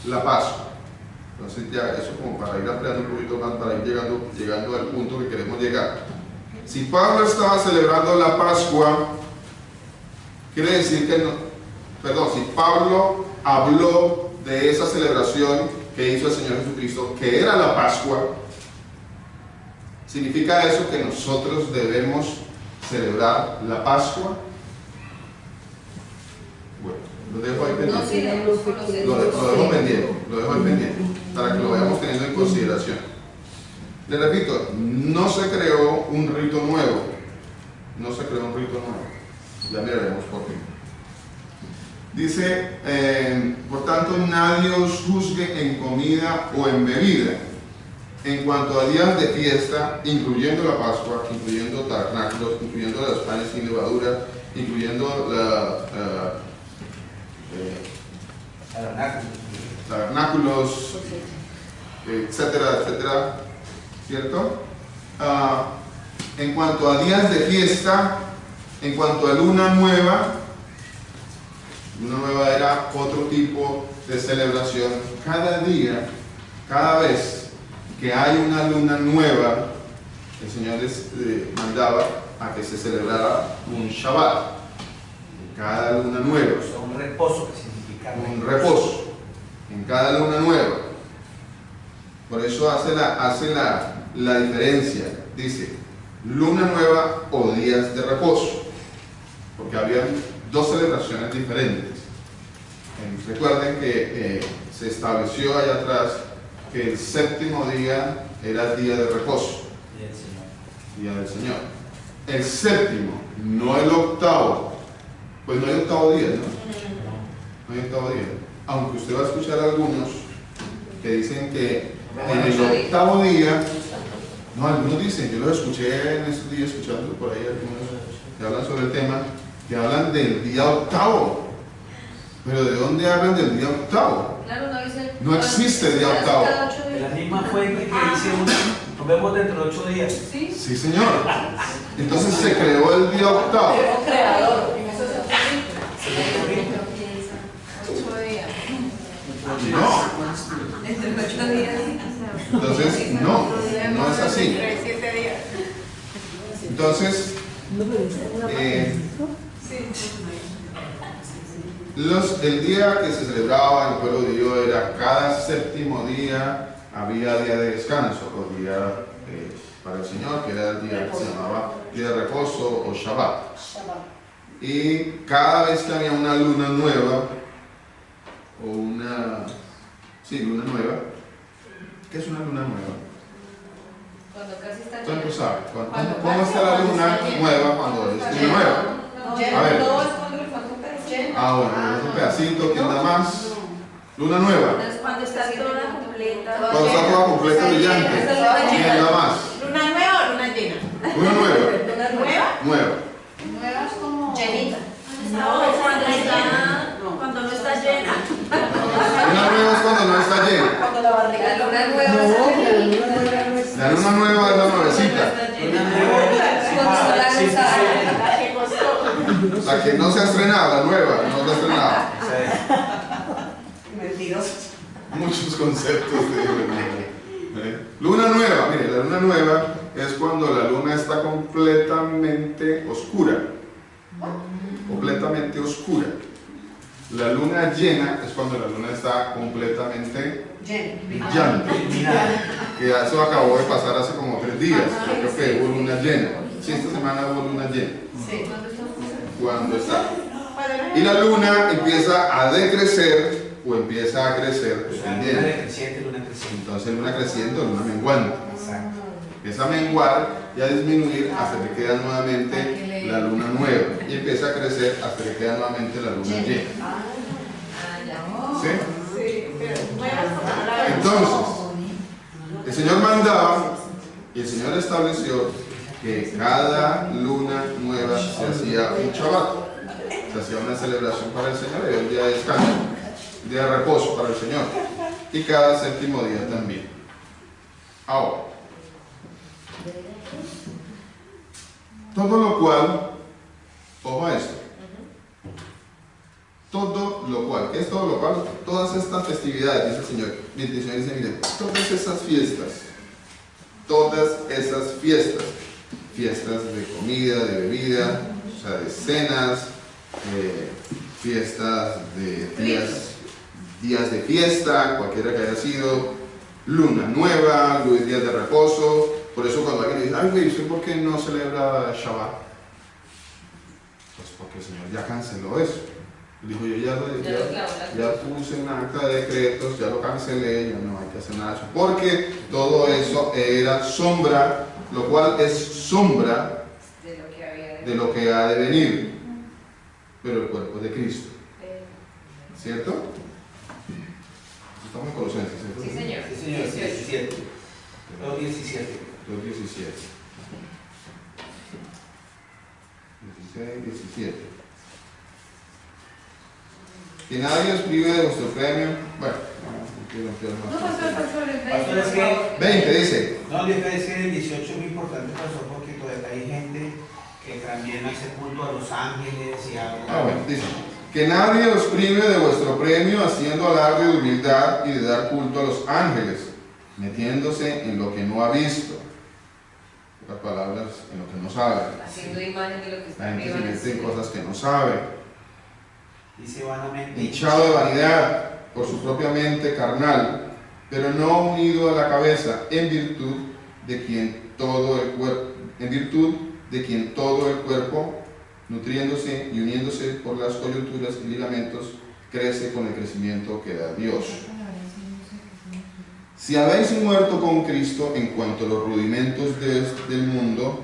La Pascua. Entonces ya eso como para ir ampliando un poquito más, para ir llegando al punto que queremos llegar. Si Pablo estaba celebrando la Pascua, quiere decir que no, perdón, si Pablo habló de esa celebración que hizo el Señor Jesucristo, que era la Pascua, ¿significa eso que nosotros debemos celebrar la Pascua? Bueno, lo dejo ahí pendiente. No, sí, debemos conocer. Lo dejo ahí pendiente, para que lo vayamos teniendo en consideración. Le repito, no se creó un rito nuevo. No se creó un rito nuevo. Ya miraremos por qué. Dice, por tanto, nadie os juzgue en comida o en bebida, en cuanto a días de fiesta, incluyendo la Pascua, incluyendo tabernáculos, incluyendo los panes sin levadura, incluyendo tabernáculos, etcétera, etcétera, ¿cierto? En cuanto a días de fiesta, en cuanto a luna nueva era otro tipo de celebración. Cada día, cada vez que hay una luna nueva, el Señor les mandaba a que se celebrara un Shabbat. Cada luna nueva. O sea, un reposo que significa Un reposo en cada luna nueva. Por eso hace la diferencia. Dice luna nueva o días de reposo, porque había dos celebraciones diferentes. Recuerden que se estableció allá atrás que el séptimo día era día de reposo, día del Señor. El séptimo, no el octavo. Pues no hay octavo día, ¿no? No hay octavo día. Aunque usted va a escuchar a algunos que dicen que en el octavo día, no, algunos dicen, yo los escuché en estos días escuchando por ahí algunos que hablan sobre el tema, que hablan del día octavo. Pero ¿de dónde hablan del día octavo? Claro, No existe el día octavo. de la misma fuente que dice nos vemos dentro de 8 días. Sí. Sí, señor. Entonces se creó el día octavo. Pero creador. Eso es otro rito. 8 días. No. Entre 8 días. Entonces, no es así. 7 días. Entonces, No, pero esa es una parte, ¿no? el día que se celebraba en el pueblo de Dios era cada séptimo día, había día de descanso o día para el Señor, que era el día que se llamaba día de reposo o Shabbat. Y cada vez que había una luna nueva o luna nueva. ¿Qué es una luna nueva? Cuando casi está Todo el mundo lleno. sabe. ¿Cómo está la luna nueva cuando es luna nueva? A ver. No, es cuando le falta un pedacito. Bueno, es un pedacito, ¿quién da más? Luna nueva. Es cuando está toda completa. Cuando está toda completa, brillante. ¿Quién da más? ¿Luna nueva o luna llena? Luna nueva. ¿Luna nueva? Nueva. Nuevas como Llenita. No, cuando no está llena. Luna nueva es cuando no está llena. Cuando la barriga. La luna No, nueva la está luna llena. nueva no es. La luna nueva es la nuevecita. Cuando está lanzada. ¿Qué costó? La que no se ha estrenado, la nueva, no se ha estrenado. Mentirosos. Muchos conceptos de luna nueva. Luna nueva, mire, la luna nueva es cuando la luna está completamente oscura. Completamente oscura. La luna llena es cuando la luna está completamente brillante. Que eso acabó de pasar hace como 3 días. Yo creo que hubo luna llena. Sí, esta semana hubo luna llena. Sí. Cuando está. Y la luna empieza a decrecer o empieza a crecer, Luna dependiendo. creciente, luna creciente. Entonces luna creciente o luna menguante. Exacto. Empieza a menguar y a disminuir hasta que queda nuevamente la luna nueva. Y empieza a crecer hasta que queda nuevamente la luna llena. ¿Sí? Sí, pero nueva es como la Entonces, el Señor mandaba y el Señor estableció que cada luna nueva se hacía un Shabbat. Se hacía una celebración para el Señor y un día de descanso, un día de reposo para el Señor. Y cada séptimo día también. Ahora, todo lo cual, ojo a esto, todo todas estas festividades, dice el Señor, dice, mire, todas esas fiestas, fiestas de comida, de bebida, o sea, de cenas, fiestas de días de fiesta, cualquiera que haya sido, luna nueva, días de reposo. Por eso cuando alguien dice, ay güey, ¿usted por qué no celebra Shabbat? Pues porque el Señor ya canceló eso. Dijo, yo ya puse un acta de decretos, ya lo cancelé, ya no hay que hacer nada de eso. Porque todo eso era sombra, lo cual es sombra de lo que ha de venir. Pero el cuerpo es de Cristo. ¿Cierto? Estamos en Colosenses, ¿cierto? Sí, señor. Sí, señor, 17. 2:17. 2:17. 16, 17. Que nadie os prive de vuestro premio. Bueno, no quiero ampliar más. Pastor, es que 20 dice. no, les voy a decir el 18 es muy importante, pastor, porque todavía hay gente que también hace culto a los ángeles y a... Bueno, dice. Que nadie os prive de vuestro premio, haciendo alarde de humildad y de dar culto a los ángeles, metiéndose en lo que no ha visto. Pocas palabras, en lo que no sabe. Haciendo imagen de lo que está La gente arriba. se mete en cosas que no sabe. Dice vanamente. Hinchado de vanidad por su propia mente carnal, pero no unido a la cabeza, en virtud de quien todo el cuerpo, nutriéndose y uniéndose por las coyunturas y ligamentos, crece con el crecimiento que da Dios. Si habéis muerto con Cristo en cuanto a los rudimentos del mundo,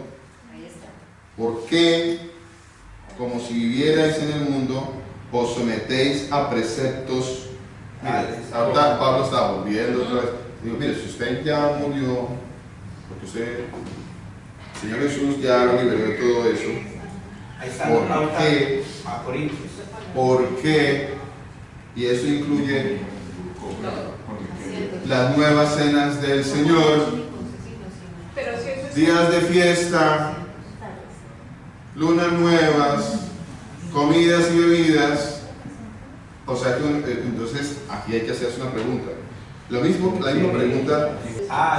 ¿por qué, como si vivierais en el mundo, os sometéis a preceptos? Mire, ahorita Pablo está volviendo otra vez. Digo, mire, si usted ya murió, porque usted, el Señor Jesús ya lo liberó de todo eso, Ahí está ¿por la pauta qué? a Corintios. ¿Por qué? Y eso incluye las nuevas cenas del Señor, Pero si eso es días de fiesta, lunas nuevas, comidas y bebidas. O sea que entonces aquí hay que hacerse una pregunta. La misma pregunta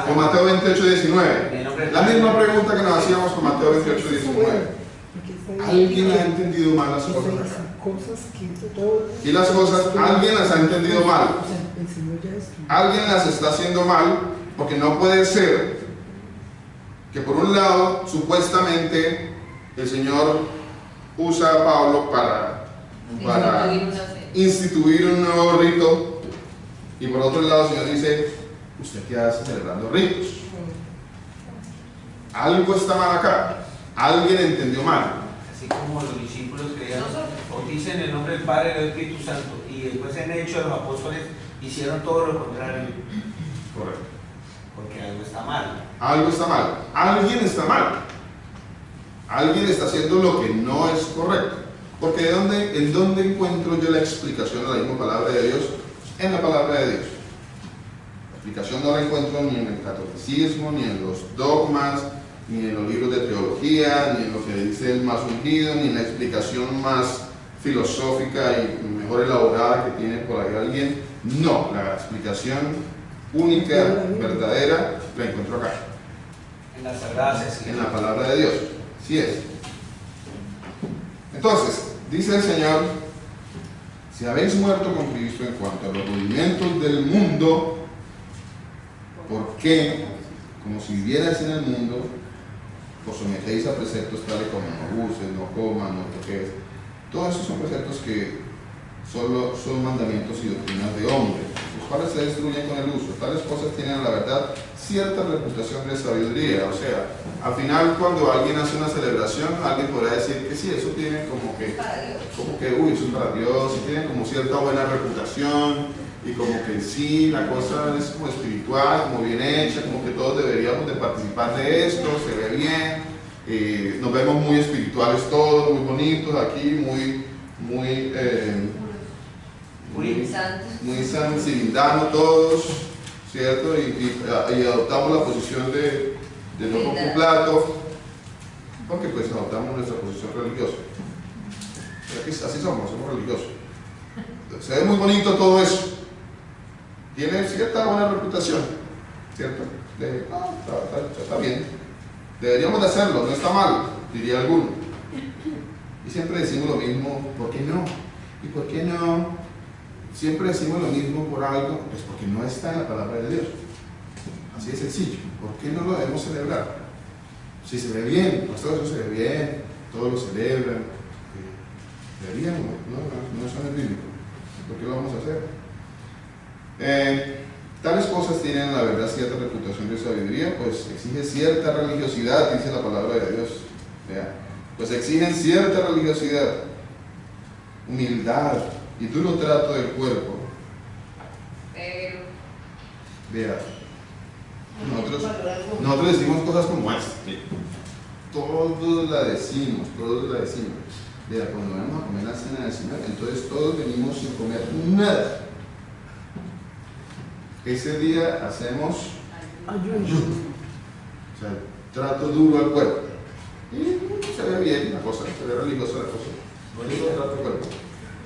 con Mateo 28, 19. La misma pregunta que nos hacíamos con Mateo 28, 19. ¿Alguien ha entendido mal las cosas acá? Y las cosas, alguien las ha entendido mal. Alguien las está haciendo mal, porque no puede ser que por un lado, supuestamente, el Señor usa a Pablo para instituir un nuevo rito, y por otro lado el Señor dice, ¿usted qué hace celebrando ritos? Algo está mal acá, alguien entendió mal. Así como los discípulos creían, bauticen en el nombre del Padre y del Espíritu Santo, y después en Hechos de los Apóstoles hicieron todo lo contrario. Correcto. Porque algo está mal. Algo está mal, alguien está mal, alguien está haciendo lo que no es correcto. Porque ¿en dónde encuentro yo la explicación de la misma palabra de Dios? En la palabra de Dios. La explicación no la encuentro ni en el catolicismo, ni en los dogmas, ni en los libros de teología, ni en lo que dice el más ungido, ni en la explicación más filosófica y mejor elaborada que tiene por ahí alguien. No, la explicación única, verdadera, la encuentro acá. En las Sagradas Escrituras. En la palabra de Dios. Sí es. Entonces, dice el Señor, si habéis muerto con Cristo en cuanto a los rudimentos del mundo, ¿por qué, como si vivierais en el mundo, os sometéis a preceptos tales como no abuses, no comas, no toques? Todos esos son preceptos que solo son mandamientos y doctrinas de hombres, los cuales se destruyen con el uso. Tales cosas tienen a la verdad cierta reputación de sabiduría. O sea, al final cuando alguien hace una celebración, alguien podrá decir que sí, eso tiene como que uy, eso es para Dios, y tiene como cierta buena reputación, y como que sí, la cosa es como espiritual, como bien hecha, como que todos deberíamos de participar de esto, se ve bien, nos vemos muy espirituales todos, muy bonitos aquí, muy santos, cilindando todos, ¿cierto? Y adoptamos la posición de no con plato, porque pues adoptamos nuestra posición religiosa. Pero aquí, así somos religiosos. Se ve muy bonito todo eso. tiene cierta buena reputación, ¿cierto? No, está bien. Deberíamos de hacerlo, no está mal, diría alguno. Y siempre decimos lo mismo, ¿por qué no? ¿Y por qué no? Siempre decimos lo mismo por algo, pues porque no está en la palabra de Dios. Así de sencillo. ¿Por qué no lo debemos celebrar? Si se ve bien, todo eso se ve bien, todos lo celebran. Deberíamos, no eso no es bíblico. ¿Por qué lo vamos a hacer? Tales cosas tienen, la verdad, cierta reputación de sabiduría, pues exige cierta religiosidad, dice la palabra de Dios. Vea, pues exigen cierta religiosidad, humildad y duro trato del cuerpo. Vea, nosotros decimos cosas como esta. Todos la decimos. Vea, cuando vamos a comer la cena del Señor, entonces todos venimos sin comer nada. Ese día hacemos ayuno. O sea, trato duro al cuerpo. Y se ve bien la cosa, se ve religiosa la cosa. Bonito trato al cuerpo.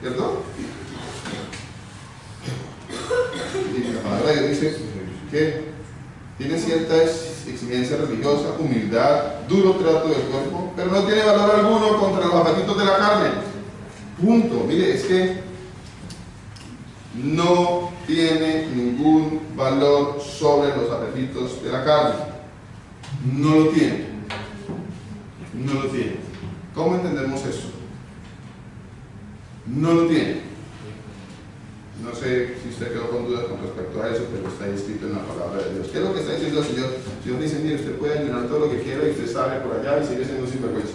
¿Cierto? Y la palabra de Dios dice que tiene cierta exigencia religiosa, humildad, duro trato del cuerpo, pero no tiene valor alguno contra los apetitos de la carne. Punto. Mire, es que no tiene ningún valor sobre los apetitos de la carne. No lo tiene. No lo tiene. ¿Cómo entendemos eso? No lo tiene. No sé si usted quedó con dudas con respecto a eso, pero está escrito en la palabra de Dios. ¿Qué es lo que está diciendo el Señor? El Señor dice, mire, usted puede ayunar todo lo que quiera y usted sale por allá y sigue siendo sinvergüenza.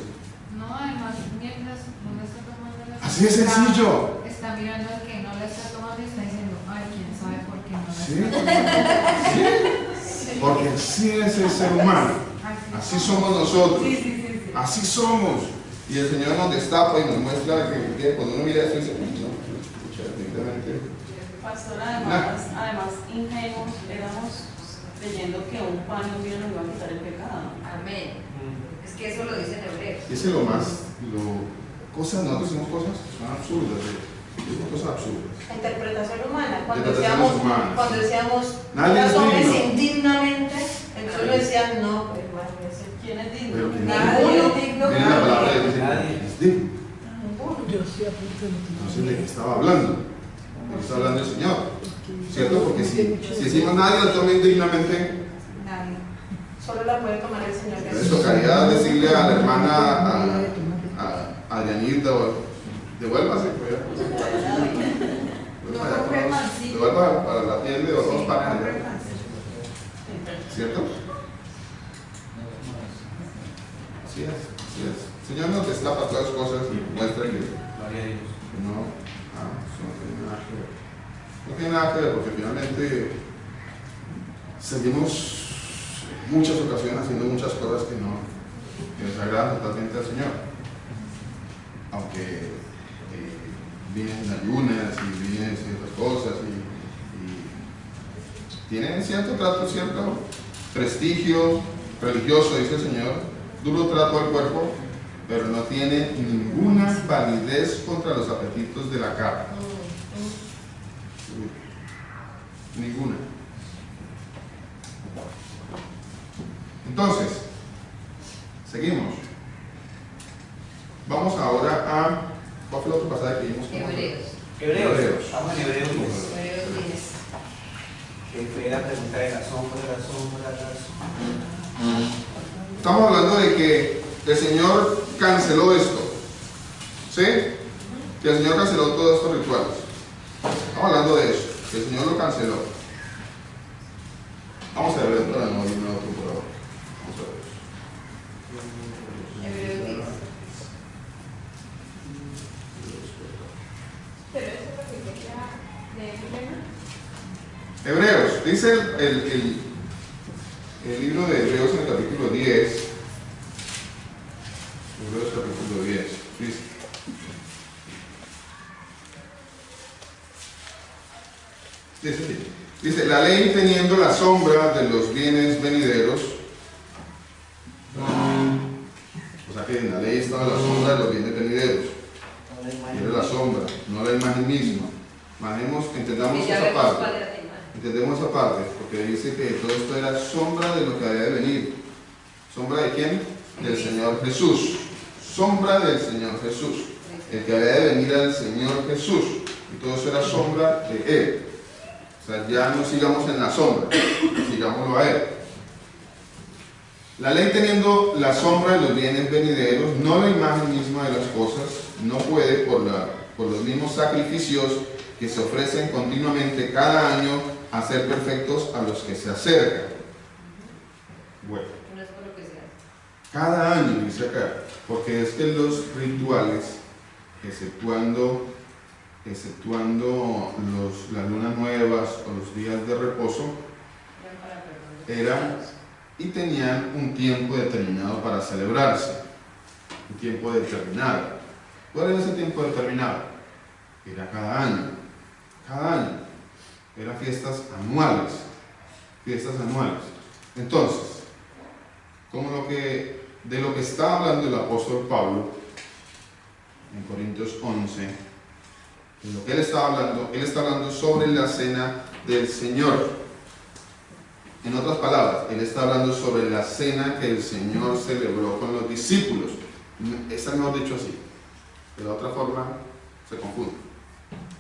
No, además, mientras no le está tomando la... Así de sencillo. Está mirando al que no le está tomando y está diciendo, ay, quién sabe por qué no le ¿Sí? está tomando. ¿Sí? Porque así es el ser humano. Así somos nosotros. Así somos. Y el Señor nos destapa y nos muestra que cuando uno mira esto dice, no, escucha, definitivamente. Pastor, además ingenuos éramos creyendo que un pan y un vino nos iba a quitar el pecado. Amén. Es que eso lo dice en Hebreos. Ese es lo más, cosas, nosotros decimos cosas que son absurdas, decimos cosas absurdas. Interpretación humana. Cuando Interpretaciones decíamos, humanas. cuando decíamos Nadie es los hombres digno. indignamente, entonces lo decían, no, hermano, ¿Quién es digno? Pero que Nadie es digno. Miren la palabra de Dios, Nadie. es digno. Yo sí apunto lo que Entonces, ¿de qué estaba hablando? ¿De qué está hablando el Señor? ¿Cierto? Porque si decimos nadie lo toma indignamente, Nadie. solo la puede tomar el Señor les Jesús. tocaría decirle a la hermana, a Adrianita, devuélvase, pues. No compre pancito. Devuelva para la tienda o dos para allá. ¿Cierto? Así es. El Señor nos destapa todas las cosas y muestra que Gloria a Dios. no, eso no tiene nada que ver. No tiene nada que ver porque finalmente seguimos muchas ocasiones haciendo muchas cosas que desagradan totalmente al Señor. Aunque vienen ayunas y vienen ciertas cosas y tienen cierto trato, cierto prestigio religioso, dice el Señor, duro trato al cuerpo, pero no tiene ninguna validez contra los apetitos de la carne. Ninguna. Entonces, seguimos. Vamos ahora a... ¿Cuál fue el otro pasaje que vimos? Hebreos. Hebreos. Vamos en Hebreos 10. Hebreos 10. Que fue la pregunta de la sombra. Estamos hablando de que el Señor canceló esto. ¿Sí? Que el Señor canceló todos estos rituales. Estamos hablando de eso. Que el Señor lo canceló. Vamos a ver para no irme a otro por ahora. Vamos a ver. Hebreos 10. Pero eso es lo que quería de Elena. Hebreos, dice el libro de Hebreos en el capítulo 10. Hebreos capítulo 10. Dice, la ley teniendo la sombra de los bienes venideros. O sea que en la ley estaba la sombra de los bienes venideros. Era la sombra, no la imagen misma. Entendamos Y ya esa vemos parte. cuál era la imagen. Entendemos esa parte, porque dice que todo esto era sombra de lo que había de venir. ¿Sombra de quién? Del Señor Jesús. Sombra del Señor Jesús. El que había de venir al Señor Jesús. Y todo eso era sombra de Él. O sea, ya no sigamos en la sombra, sigámoslo a Él. La ley, teniendo la sombra de los bienes venideros, no la imagen misma de las cosas, no puede, por los mismos sacrificios que se ofrecen continuamente cada año, hacer perfectos a los que se acercan. Bueno, No es por lo que se hace. cada año, dice acá, porque es que los rituales, exceptuando las lunas nuevas o los días de reposo, eran y tenían un tiempo determinado para celebrarse. Un tiempo determinado. ¿Cuál era ese tiempo determinado? Era cada año. Cada año. Eran fiestas anuales. Fiestas anuales. Entonces, de lo que está hablando el apóstol Pablo en Corintios 11, de lo que él está hablando sobre la cena del Señor. En otras palabras, él está hablando sobre la cena que el Señor celebró con los discípulos. Está mejor dicho así. De la otra forma se confunde.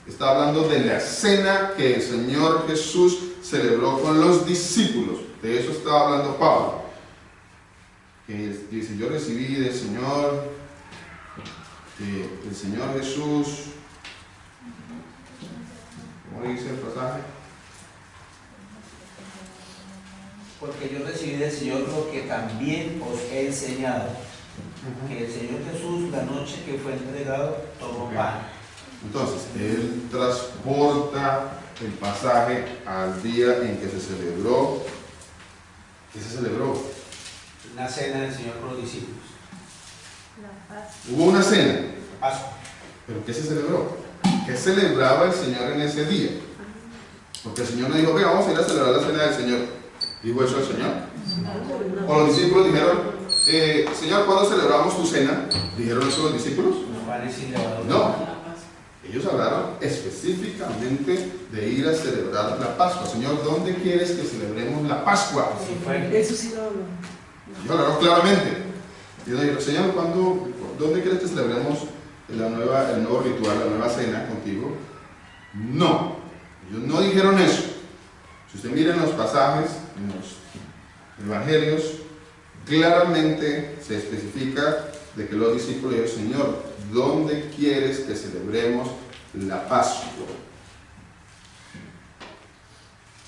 Está hablando de la cena que el Señor Jesús celebró con los discípulos. De eso está hablando Pablo. Que dice, yo recibí del Señor Jesús. ¿Cómo dice el pasaje? Porque yo recibí del Señor lo que también os he enseñado, que el Señor Jesús, la noche que fue entregado, tomó pan. Entonces, él transporta el pasaje al día en que se celebró. ¿Qué se celebró? La cena del Señor con los discípulos. Hubo una cena. Pascua. ¿Pero qué se celebró? ¿Qué celebraba el Señor en ese día? Porque el Señor no dijo, vamos a ir a celebrar la cena del Señor. ¿Dijo eso el Señor? O los discípulos dijeron, Señor, ¿cuándo celebramos tu cena? ¿Dijeron eso los discípulos? No. Ellos hablaron específicamente de ir a celebrar la Pascua. Señor, ¿dónde quieres que celebremos la Pascua? Eso sí lo habló. Ellos hablaron claramente. Y ellos dijeron, Señor, ¿dónde quieres que celebremos el nuevo ritual, la nueva cena contigo? No. Ellos no dijeron eso. Si usted mira en los pasajes, en los evangelios, claramente se especifica de que los discípulos dijeron, Señor, ¿dónde quieres que celebremos la Pascua?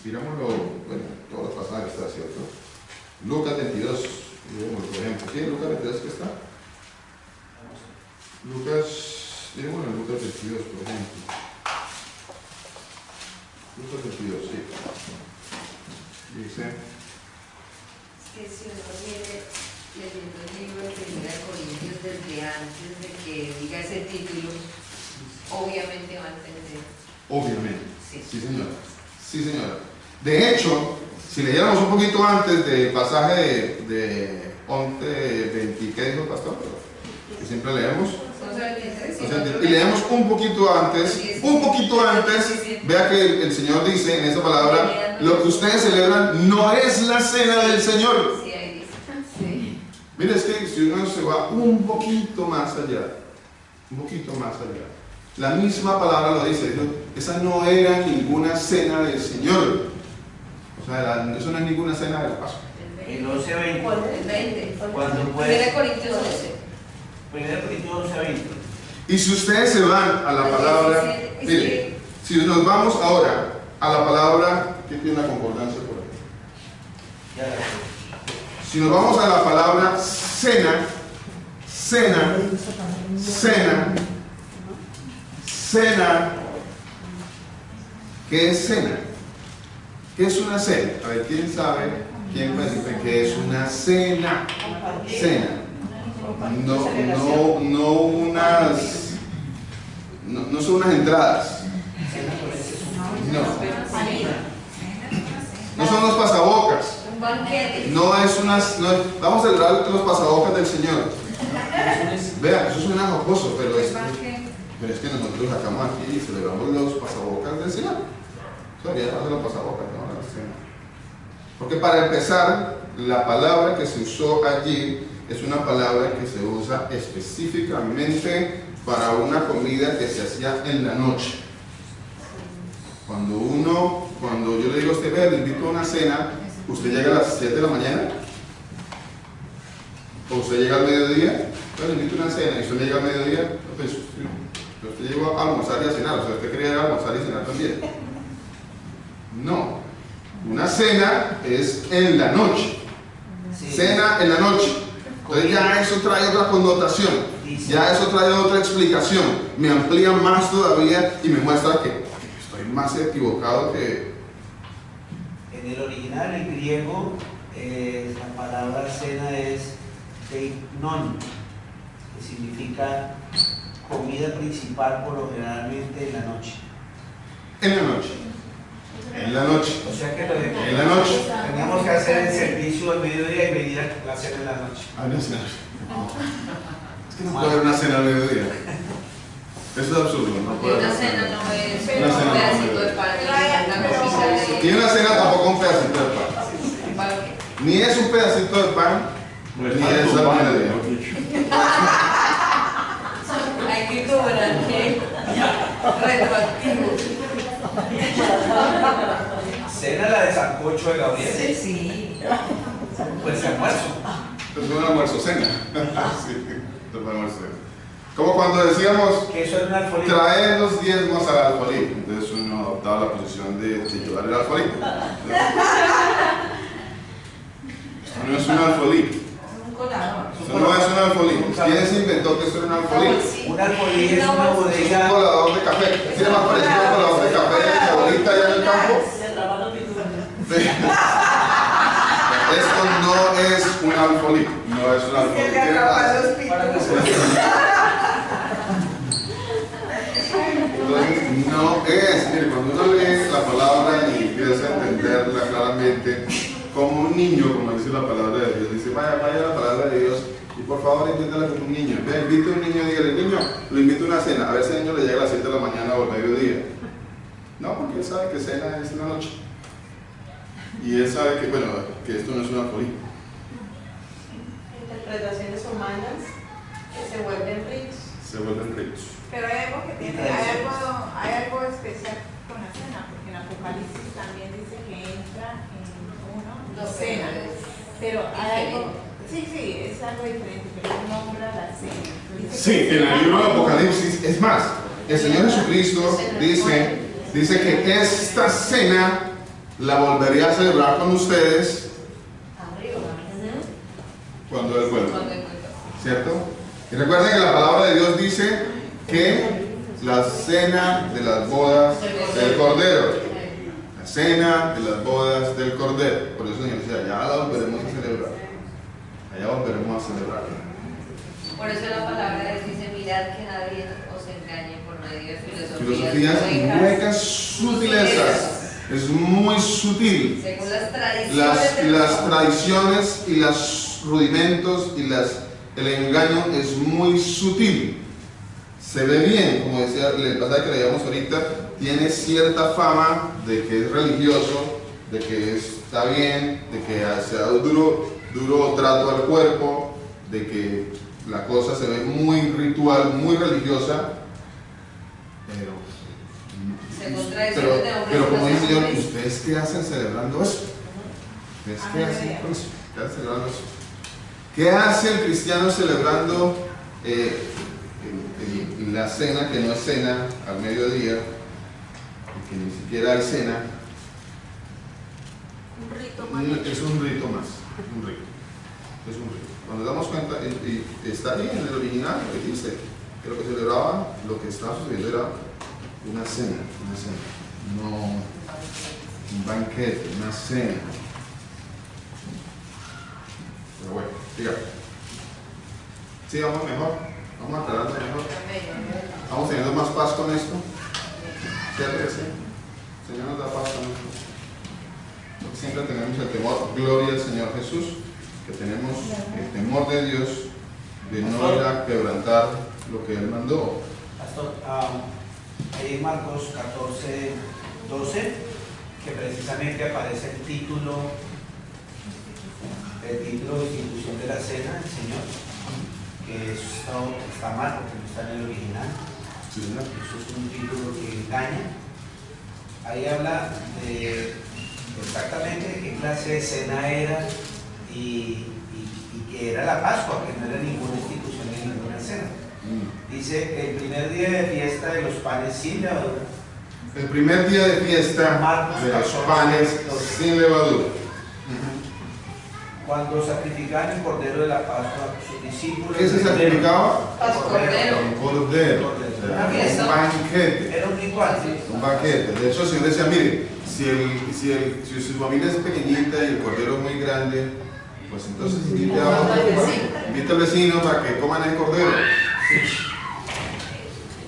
Mirámoslo, bueno, todos los pasajes está, ¿cierto? Lucas 22, por ejemplo. ¿Sí? Lucas 22, ¿qué está? Miremos en Lucas 22, por ejemplo. Lucas 22, sí. Dice. Es que si uno viene leyendo el libro de 1 Corintios desde antes de que diga ese título, obviamente va a entender. Obviamente. Sí. Sí, señora. Sí, señora. De hecho, si leyéramos un poquito antes del pasaje de 11:20, ¿qué dijo el pastor? Que siempre leemos. Y leemos un poquito antes, vea que el Señor dice en esa palabra, lo que ustedes celebran no es la cena del Señor. Sí, ahí dice. Sí. Mire, es que si uno se va un poquito más allá, la misma palabra lo dice, esa no era ninguna cena del Señor. O sea, eso no es ninguna cena de la Pascua. El 11:20. ¿Cuál El 20. Cuando 1 puede. Corintios 11. 1 Corintios 11:20. Y si ustedes se van a la palabra, mire, si nos vamos ahora a la palabra, ¿qué tiene una concordancia por aquí? Ya la Si nos vamos a la palabra cena, ¿qué es cena? ¿Qué es una cena? A ver, ¿quién sabe? ¿Quién me dice qué es una cena? Cena. No son unas entradas. No son los pasabocas. Un banquete. Vamos a celebrar los pasabocas del Señor. Vean, eso suena jocoso, pero es que nosotros sacamos aquí y celebramos los pasabocas del Señor. Todavía no se lo pasabocas, ¿no? La cena. Porque para empezar, la palabra que se usó allí es una palabra que se usa específicamente para una comida que se hacía en la noche. Cuando yo le digo a usted, vea, le invito a una cena, ¿usted llega a las 7 de la mañana? ¿O usted llega al mediodía? Le invito a una cena y usted llega al mediodía, pues usted llegó a almorzar y a cenar, o sea, usted quería ir a almorzar y cenar también. No, una cena es en la noche, cena en la noche. Entonces ya eso trae otra connotación, ya eso trae otra explicación, me amplía más todavía y me muestra que estoy más equivocado que... En el original, el griego, la palabra cena es deiknon, que significa comida principal, por lo generalmente en la noche. En la noche. En la noche. O sea que lo de En la noche. teníamos que hacer el servicio al mediodía y venir a la cena en la noche. Ah, no, cena. Es que no puede haber una cena al mediodía. Eso es absurdo, no puede Una haber cena no es Una un cena no pedacito es. de pan y una cosita de... Y una cena tampoco un pedacito de pan. Ni es un pedacito de pan, ni es al mediodía. Hay que cobrar retroactivo. Cena la de sancocho de Gabriel. Sí. Pues almuerzo. Es un almuerzo cena. Sí, es un almuerzo cena. Como cuando decíamos Que eso es un alfolí. traer los diezmos al alfolí. Entonces uno adoptaba la posición de llevar el alfolí. Esto no es un alfolí. Un colador. Eso no es un alfolí. ¿Quién se inventó que esto era un alfolí? Un alfolí es una Es un bodega. colador de café. Tiene más parecido a un colador de café de mi abuelita allá en el campo. Sí. Esto no es un alfolí. No es un alfolí. Tiene más. Entonces, no es, mire, cuando uno lee la palabra y empieza a entenderla claramente, como un niño, como dice la palabra de Dios, dice, vaya la palabra de Dios y por favor entiéndala como un niño. Ve, invite a un niño y dígale, niño, lo invito a una cena, a ver si el niño le llega a las 7 de la mañana o al mediodía. No, porque él sabe que cena es en la noche. Y él sabe que, bueno, que esto no es una alfolí. Interpretaciones humanas que se vuelven ricos. Se vuelven ricos. Pero hay algo que tiene, hay algo especial con la cena, porque en Apocalipsis también dice que entra en uno y cena. Pero hay algo, sí, es algo diferente, pero nombra la cena. Dice Sí, en el libro de Apocalipsis, es más, el Señor Jesucristo dice que esta cena la volvería a celebrar con ustedes cuando Él vuelva, ¿cierto? Y recuerden que la palabra de Dios dice que la cena de las bodas del Cordero, la cena de las bodas del Cordero, por eso el Señor dice, allá la volveremos a celebrar, allá volveremos a celebrar. Por eso la palabra de Dios dice, mirad que nadie os engañe por medio de Filosofías huecas, sutilezas. Es muy sutil. Según las tradiciones. Las tradiciones y los rudimentos y el engaño es muy sutil. Se ve bien, como decía el pasaje que leíamos ahorita, tiene cierta fama de que es religioso, de que está bien, de que se da duro trato al cuerpo, de que la cosa se ve muy ritual, muy religiosa, pero como dice el Señor, ¿ustedes qué hacen celebrando eso? ¿Ustedes qué hacen con eso? ¿Qué hacen celebrando eso? ¿Qué hace el cristiano celebrando la cena, que no es cena al mediodía, y que ni siquiera hay cena? Un rito más. Es un rito más, un rito. Es un rito. Cuando damos cuenta, y está ahí en el original, que dice que lo que celebraban, lo que estaba sucediendo era una cena, no un banquete, una cena. Pero bueno, dígame. Sí, vamos mejor, vamos aclarando mejor. Vamos teniendo más paz con esto. ¿Cierto que sí? El Señor nos da paz con esto. Porque siempre tenemos el temor, gloria al Señor Jesús, que tenemos el temor de Dios de no ir a quebrantar lo que Él mandó. Pastor, ahí en Marcos 14, 12 que precisamente aparece el título de institución de la cena del Señor, que eso está mal porque no está en el original. Sí, señor. Eso es un título que engaña. Ahí habla de exactamente de qué clase de cena era y que era la Pascua, que no era ninguna institución ni ninguna cena. Dice el primer día de fiesta de los panes sin levadura. El primer día de fiesta Marcos de los 14, panes sin levadura. Cuando sacrificaban el cordero de la Pascua, sus discípulos. ¿Qué se sacrificaba? Cordero. Un cordero. Una Un fiesta. banquete. Era un ritual, sí. Un banquete. De hecho, el Señor decía, mire, si su familia es pequeñita y el cordero es muy grande, pues entonces invita al vecino para que coman el cordero.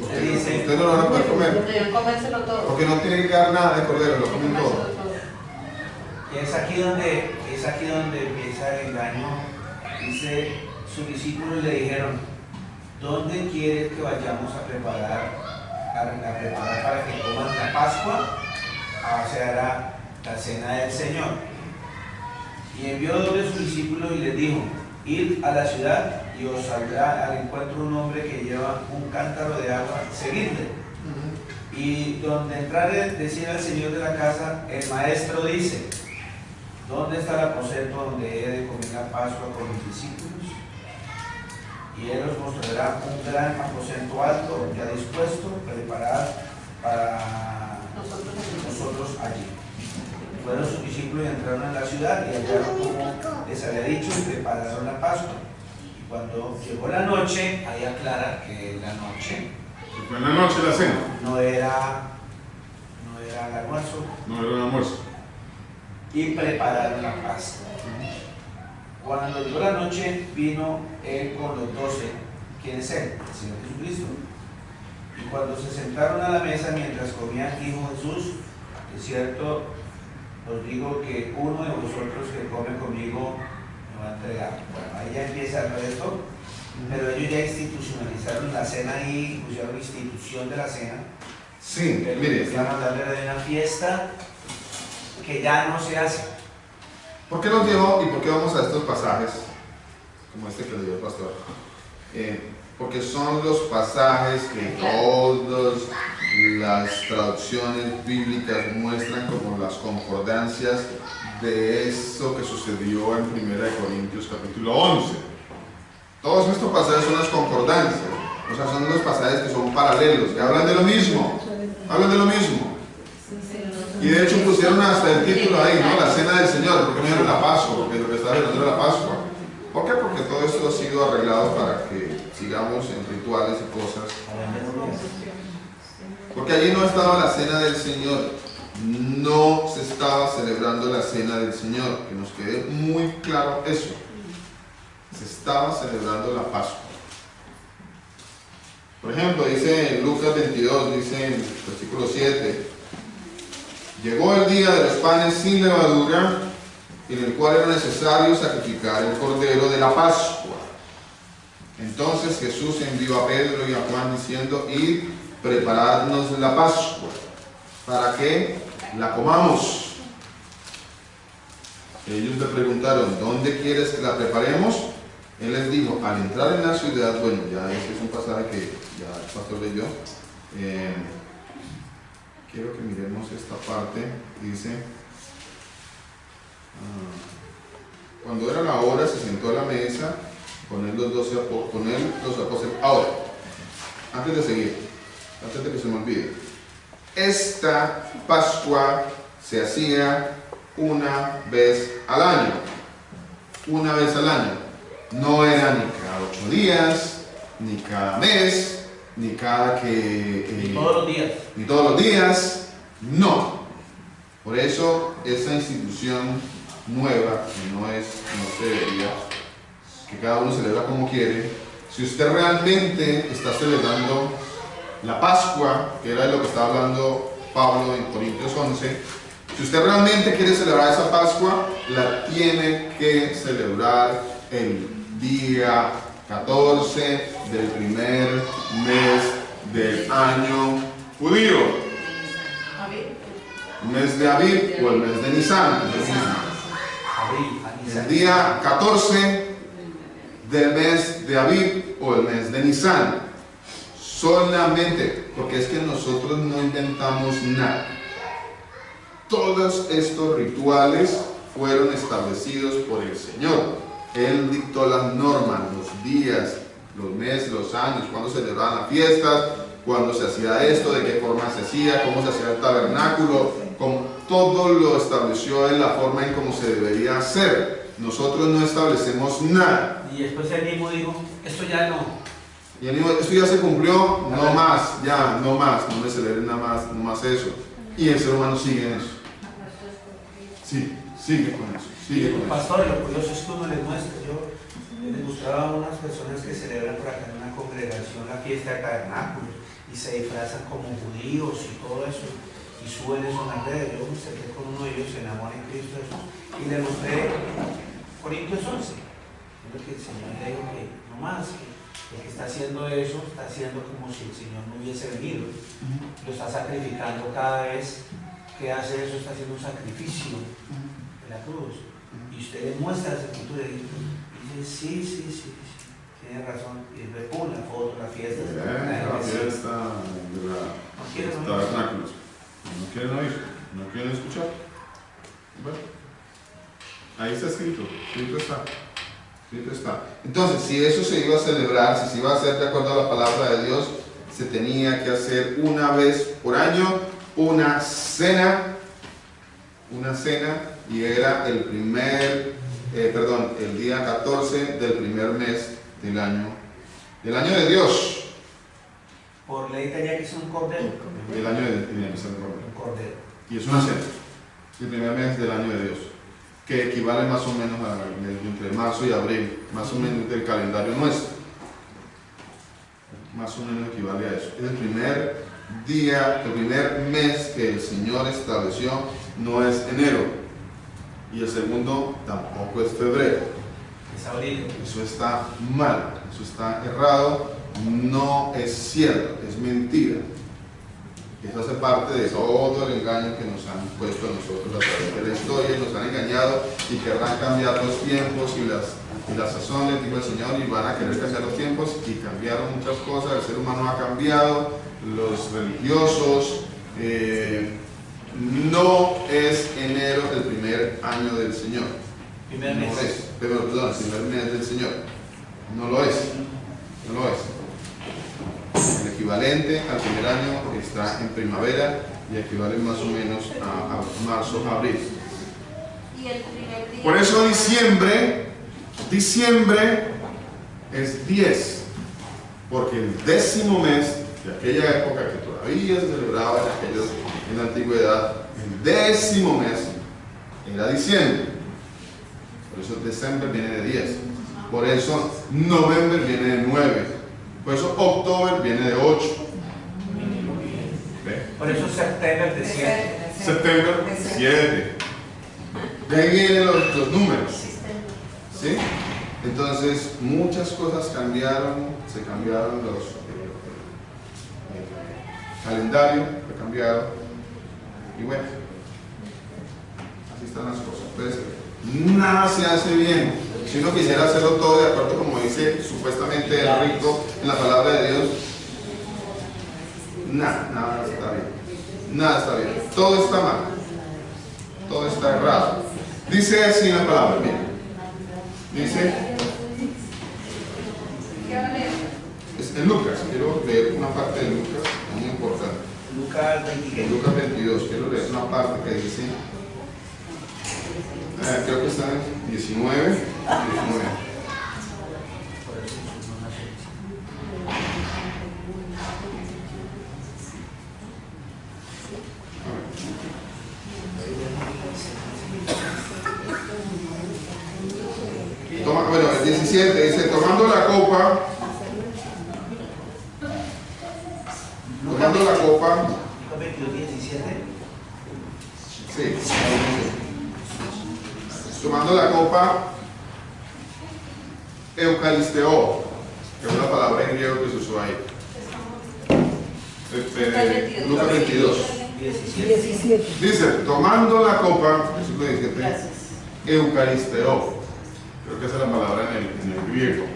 Usted no lo van a poder comer. Deben comérselo todo. Porque no tiene que dar nada de cordero, lo comen Comérselo todo. todo. Y es aquí donde empieza el engaño. Dice, sus discípulos le dijeron, ¿dónde quieres que vayamos a preparar para que coman la Pascua? O sea, la cena del Señor. Y envió dos de sus discípulos y les dijo, id a la ciudad y os saldrá al encuentro un hombre que lleva un cántaro de agua, seguidle. Y donde entrare, decía el señor de la casa, el maestro dice, ¿dónde está el aposento donde he de comer la Pascua con mis discípulos? Y él os mostrará un gran aposento alto, ya dispuesto, preparado para nosotros allí. Fueron sus discípulos y entraron en la ciudad y hallaron como les había dicho y prepararon la Pascua. Y cuando llegó la noche, ahí aclara que la noche Fue en la noche la cena. no era el almuerzo, No era un almuerzo. y prepararon la Pascua. Cuando llegó la noche, vino él con los 12, ¿quién es él? El Señor Jesucristo. Y cuando se sentaron a la mesa mientras comían, dijo Jesús, es cierto, os digo que uno de vosotros que come conmigo me va a entregar. Bueno, ahí ya empieza el resto, pero ellos ya institucionalizaron la cena y pusieron institución de la cena. Sí, Pero mire. están hablando de una fiesta que ya no se hace. ¿Por qué nos llevó y por qué vamos a estos pasajes, como este que leyó el pastor? Porque son los pasajes que todas las traducciones bíblicas muestran como las concordancias de eso que sucedió en 1 Corintios capítulo 11. Todos estos pasajes son las concordancias, o sea, son los pasajes que son paralelos, que hablan de lo mismo, Y de hecho pusieron hasta el título ahí, ¿no? La cena del Señor, porque no era la Pascua, porque lo que está hablando era la Pascua. ¿Por qué? Porque todo esto ha sido arreglado para que sigamos en rituales y cosas. Porque allí no estaba la cena del Señor, no se estaba celebrando la cena del Señor, que nos quede muy claro eso. Se estaba celebrando la Pascua. Por ejemplo, dice en Lucas 22, dice en versículo 7, llegó el día de los panes sin levadura, en el cual era necesario sacrificar el cordero de la Pascua. Entonces Jesús envió a Pedro y a Juan diciendo, id, preparadnos la Pascua, para que la comamos. Ellos le preguntaron, ¿dónde quieres que la preparemos? Él les dijo, al entrar en la ciudad, bueno, ya este es un pasaje que ya el pastor leyó, quiero que miremos esta parte, dice, cuando era la hora se sentó a la mesa con él los apóstoles. Ahora, antes de seguir, antes de que se me olvide, esta Pascua se hacía una vez al año, no era ni cada 8 días, ni cada mes, ni cada Ni todos los días. No. Por eso esa institución nueva, que no se debería, que cada uno celebra como quiere, si usted realmente está celebrando la Pascua, que era de lo que estaba hablando Pablo en Corintios 11, si usted realmente quiere celebrar esa Pascua, la tiene que celebrar el día 14 del primer mes del año judío. mes de Aviv o el mes de Nisan. El día 14 del mes de Aviv o el mes de Nisan. Solamente, porque es que nosotros no inventamos nada. Todos estos rituales fueron establecidos por el Señor. Él dictó las normas, los días, los meses, los años, cuándo se celebraban las fiestas, cuándo se hacía esto, de qué forma se hacía, cómo se hacía el tabernáculo, todo lo estableció en la forma en cómo se debería hacer. Nosotros no establecemos nada. Y después él mismo dijo, esto ya no. Y él dijo, esto ya se cumplió, no más, ya, no más, no me celebren nada más, no más eso. Y el ser humano sigue en eso. Sí, sigue con eso, sigue con eso. Pastor, lo curioso es que uno les muestra. Yo les mostraba a unas personas que celebran por acá en una congregación la fiesta de tabernáculos y se disfrazan como judíos y todo eso y suben eso en las redes. Yo me acerqué con uno de ellos, se enamora en Cristo Jesús, y le mostré Corintios 11. Lo que el Señor le dijo que no más, que el que está haciendo eso está haciendo como si el Señor no hubiese venido. Lo está sacrificando cada vez que hace eso, está haciendo un sacrificio de la cruz. Y usted le muestra esa escritura y dice, sí, tiene razón. Y después pone la foto, la fiesta. La fiesta de los tabernáculos. No quieren oír, no quieren escuchar. Bueno, ahí está escrito está. Entonces, si eso se iba a celebrar, si se iba a hacer de acuerdo a la palabra de Dios, se tenía que hacer una vez por año una cena, y era el día 14 del primer mes del año de Dios. Por ley tenía que ser un cordero. El año de Dios. Un cordero. Y es una cena, el primer mes del año de Dios, que equivale más o menos entre marzo y abril, más o menos del calendario nuestro. Más o menos equivale a eso. Es el primer día, el primer mes que el Señor estableció, no es enero. Y el segundo tampoco es febrero. Es abril. Eso está mal, eso está errado, no es cierto, es mentira. Eso hace parte de todo el engaño que nos han puesto a nosotros a través de la historia, nos han engañado y querrán cambiar los tiempos y la sazón, le dijo el Señor, y van a querer cambiar los tiempos, y cambiaron muchas cosas, el ser humano ha cambiado, los religiosos, no es enero el primer año del Señor. Primer mes. No es, perdón, el primer mes del Señor. No lo es. El equivalente al primer año está en primavera y equivale más o menos a marzo, abril. Y el primer día. Por eso diciembre es 10, porque el 10º mes de aquella época que todavía se celebraba en la antigüedad, el 10º mes era diciembre. Por eso diciembre viene de 10. Por eso noviembre viene de 9. Por eso octubre viene de 8. ¿Ve? Por eso septiembre de 7. Septiembre 7. De ahí vienen los números. ¿Sí? Entonces, muchas cosas cambiaron, se cambiaron los calendarios, fue cambiado. Y bueno, así están las cosas. Entonces, nada se hace bien. Si uno quisiera hacerlo todo de acuerdo como dice supuestamente el rico en la palabra de Dios, nada está bien. Nada está bien. Todo está mal. Todo está errado. Dice así la palabra, mira. Dice, es en Lucas, quiero leer una parte de Lucas, es muy importante. Lucas 22. Lucas 22, quiero leer una parte que dice, creo que está en 19. Bueno, el 17 dice, tomando la copa, Lucas 22, 17. sí, tomando la copa, eucaristeo, que es una palabra en griego que se usó ahí. Lucas 22. 17. Dice, tomando la copa, versículo 17, Gracias. eucaristeo. Creo que esa es la palabra en el griego.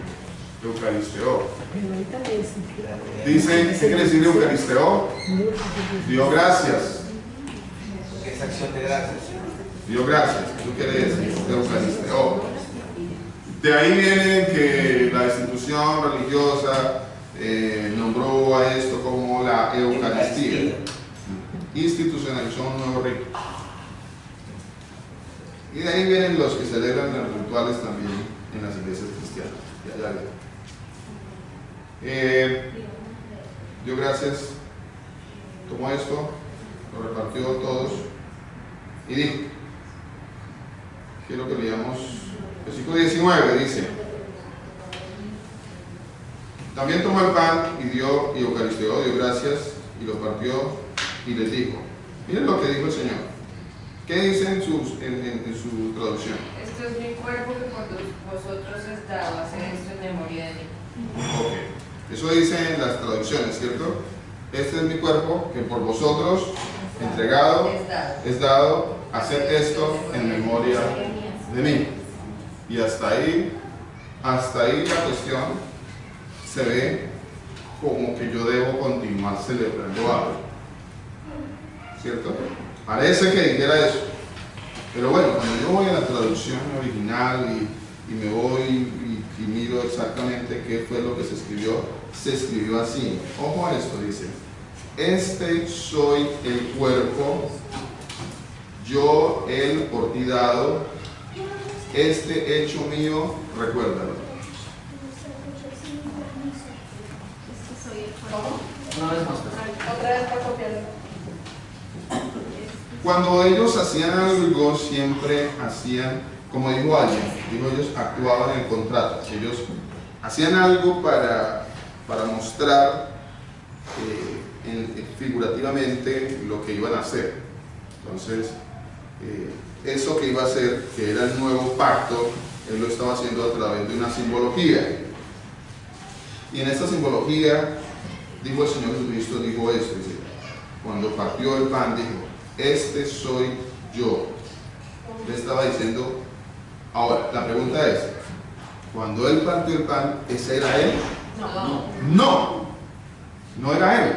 Eucaristeo. Pero ahorita me dice. Dice, ¿qué quiere decir eucaristeo? Dio gracias. Es acción de gracias. Dio gracias. Eso quiere decir eucaristeo. De ahí viene que la institución religiosa nombró a esto como la Eucaristía. Institucionalizó un nuevo rito. Y de ahí vienen los que celebran los rituales también en las iglesias cristianas. Ya dio gracias, tomó esto, lo repartió a todos y dijo, quiero que leamos, versículo 19 dice, también tomó el pan y dio y eucaristeó, dio gracias y lo partió y les dijo, miren lo que dijo el Señor. ¿Qué dice en su traducción? Esto es mi cuerpo que por vosotros es dado, hacer esto en memoria de mí. Ok, eso dice en las traducciones, ¿cierto? Este es mi cuerpo que por vosotros entregado es dado, hacer esto en memoria de mí. Y hasta ahí la cuestión se ve como que yo debo continuar celebrando algo, ¿cierto? Parece que dijera eso, pero bueno, cuando yo voy a la traducción original y me voy y miro exactamente qué fue lo que se escribió así. Ojo a esto, dice, este soy el cuerpo, yo el por ti dado, este hecho mío, recuérdalo. Una vez más. Otra vez para copiarlo. Cuando ellos hacían algo, siempre hacían, como dijo alguien, ellos actuaban en el contrato. Ellos hacían algo para mostrar figurativamente lo que iban a hacer. Entonces, eso que iba a hacer, que era el nuevo pacto, él lo estaba haciendo a través de una simbología. Y en esta simbología, dijo el Señor Jesucristo, dijo esto, dice, cuando partió el pan, dijo, este soy yo. Le estaba diciendo, ahora, la pregunta es, cuando él partió el pan, ¿ese era él? No era él.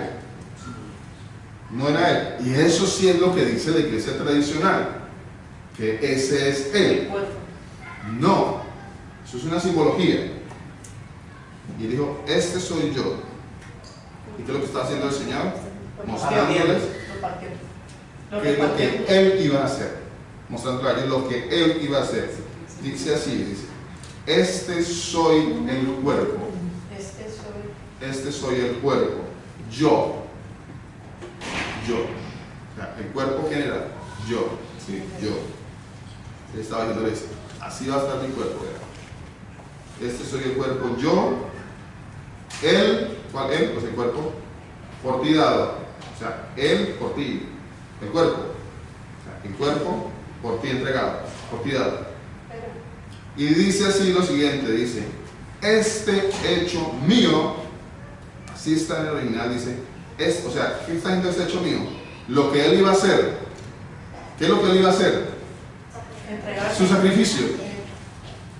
No era él. Y eso sí es lo que dice la iglesia tradicional, que ese es él. No, eso es una simbología. Y dijo, este soy yo. ¿Y qué es lo que está haciendo el Señor? Mostrándoles qué es lo que él iba a hacer, mostrando a ellos lo que él iba a hacer. Dice así, dice, este soy el cuerpo, este soy el cuerpo, yo, o sea, el cuerpo ¿quién era? Yo, sí, yo. Él estaba diciendo, así va a estar mi cuerpo, ¿verdad? Este soy el cuerpo, yo, él, ¿cuál él? Pues el cuerpo, por ti dado, o sea, él por ti. El cuerpo, el cuerpo por ti entregado, por ti dado. Y dice así lo siguiente, dice, este hecho mío, así está en el original, dice, o sea, ¿qué está haciendo este hecho mío? Lo que él iba a hacer. ¿Qué es lo que él iba a hacer? Su sacrificio.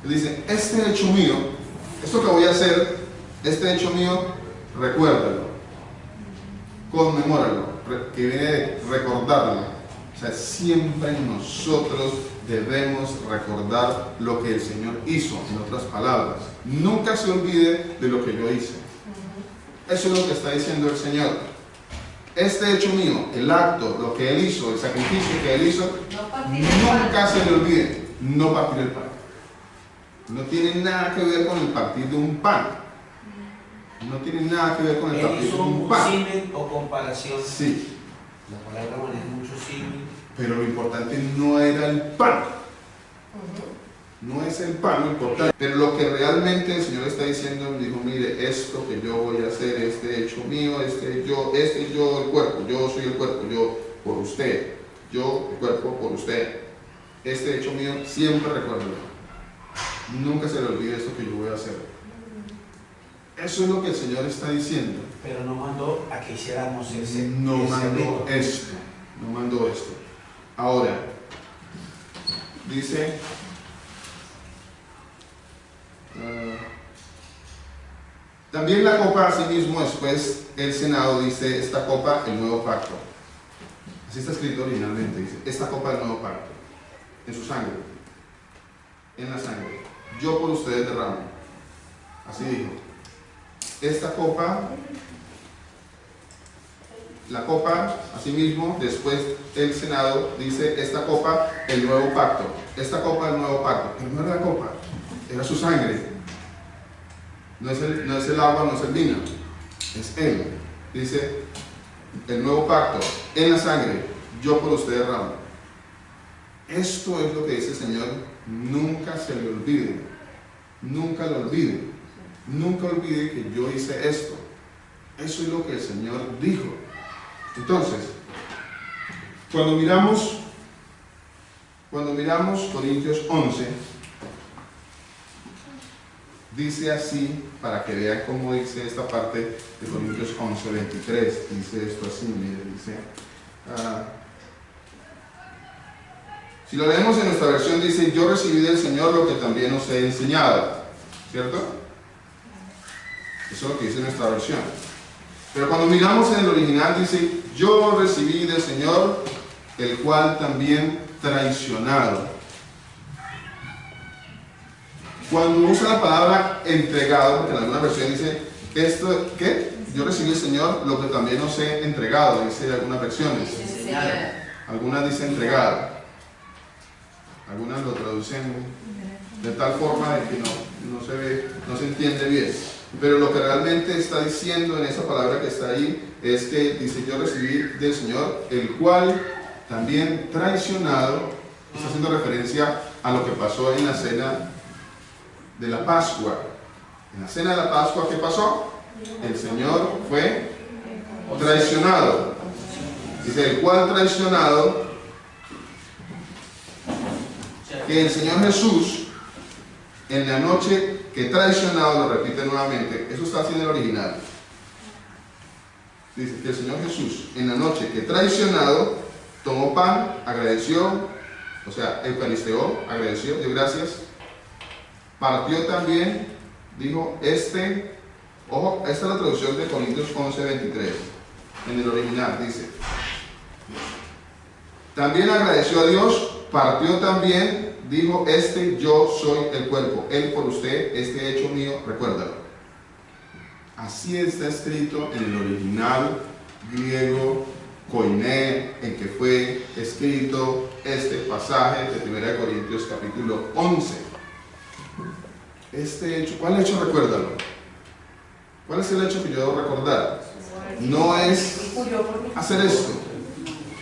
Él dice, este hecho mío, esto que voy a hacer, este hecho mío, recuérdalo, conmemóralo, que viene de recordarlo. O sea, siempre nosotros debemos recordar lo que el Señor hizo, en otras palabras. Nunca se olvide de lo que yo hice. Eso es lo que está diciendo el Señor. Este hecho mío, el acto, lo que Él hizo, el sacrificio que Él hizo, nunca se le olvide. No partir el pan. No tiene nada que ver con el partir de un pan. No tiene nada que ver con el partir de un pan. ¿Símil o comparación? Sí. La palabra maneja mucho símil. Pero lo importante no era el pan. No es el pan lo importante. Pero lo que realmente el Señor está diciendo, dijo, mire, esto que yo voy a hacer, este hecho mío, este yo, el cuerpo, yo soy el cuerpo, yo por usted, yo el cuerpo por usted. Este hecho mío, siempre recuérdelo. Nunca se le olvide esto que yo voy a hacer. Eso es lo que el Señor está diciendo. Pero no mandó a que hiciéramos ese. No ese mandó rito. esto. no mandó esto. Ahora, dice, también la copa, asimismo, después el Senado dice, esta copa, el nuevo pacto. Así está escrito originalmente, dice, esta copa, el nuevo pacto, en su sangre, en la sangre, yo por ustedes derramo. Así dijo. Esta copa, la copa, asimismo, después el Senado dice, esta copa, el nuevo pacto. Esta copa, el nuevo pacto. Pero no era la copa, era su sangre. No es el agua, no es el vino, es Él. Dice, el nuevo pacto, en la sangre, yo por ustedes derramo. Esto es lo que dice el Señor, nunca se le olvide, nunca lo olvide, nunca olvide que yo hice esto. Eso es lo que el Señor dijo. Entonces, cuando miramos Corintios 11, dice así, para que vean cómo dice esta parte de Corintios 11, 23, dice esto así, mire, dice, si lo leemos en nuestra versión, dice, yo recibí del Señor lo que también os he enseñado, ¿cierto? Eso es lo que dice nuestra versión. Pero cuando miramos en el original, dice, yo recibí del Señor, el cual también traicionado. Cuando usa la palabra entregado, porque en alguna versión dice, esto, ¿qué? Yo recibí del Señor lo que también os he entregado, dice algunas versiones. Algunas dicen entregado. Algunas lo traducen de tal forma de que no se entiende bien. Pero lo que realmente está diciendo en esa palabra que está ahí es que dice, yo recibí del Señor, el cual también traicionado, está haciendo referencia a lo que pasó en la cena de la Pascua. En la cena de la Pascua, ¿qué pasó? El Señor fue traicionado. Dice, el cual traicionado, que el Señor Jesús, en la noche que traicionado, lo repite nuevamente, eso está así en el original. Dice que el Señor Jesús, en la noche que traicionado, tomó pan, agradeció, o sea, eucaristeó, agradeció, dio gracias, partió también, dijo, ojo, esta es la traducción de Corintios 11, 23, en el original, dice, también agradeció a Dios, partió también, dijo, yo soy el cuerpo, Él por usted, hecho mío, recuérdalo. Así está escrito en el original griego, koiné, en que fue escrito este pasaje de 1 Corintios capítulo 11. Este hecho, ¿cuál hecho? Recuérdalo. ¿Cuál es el hecho que yo debo recordar? No es hacer esto,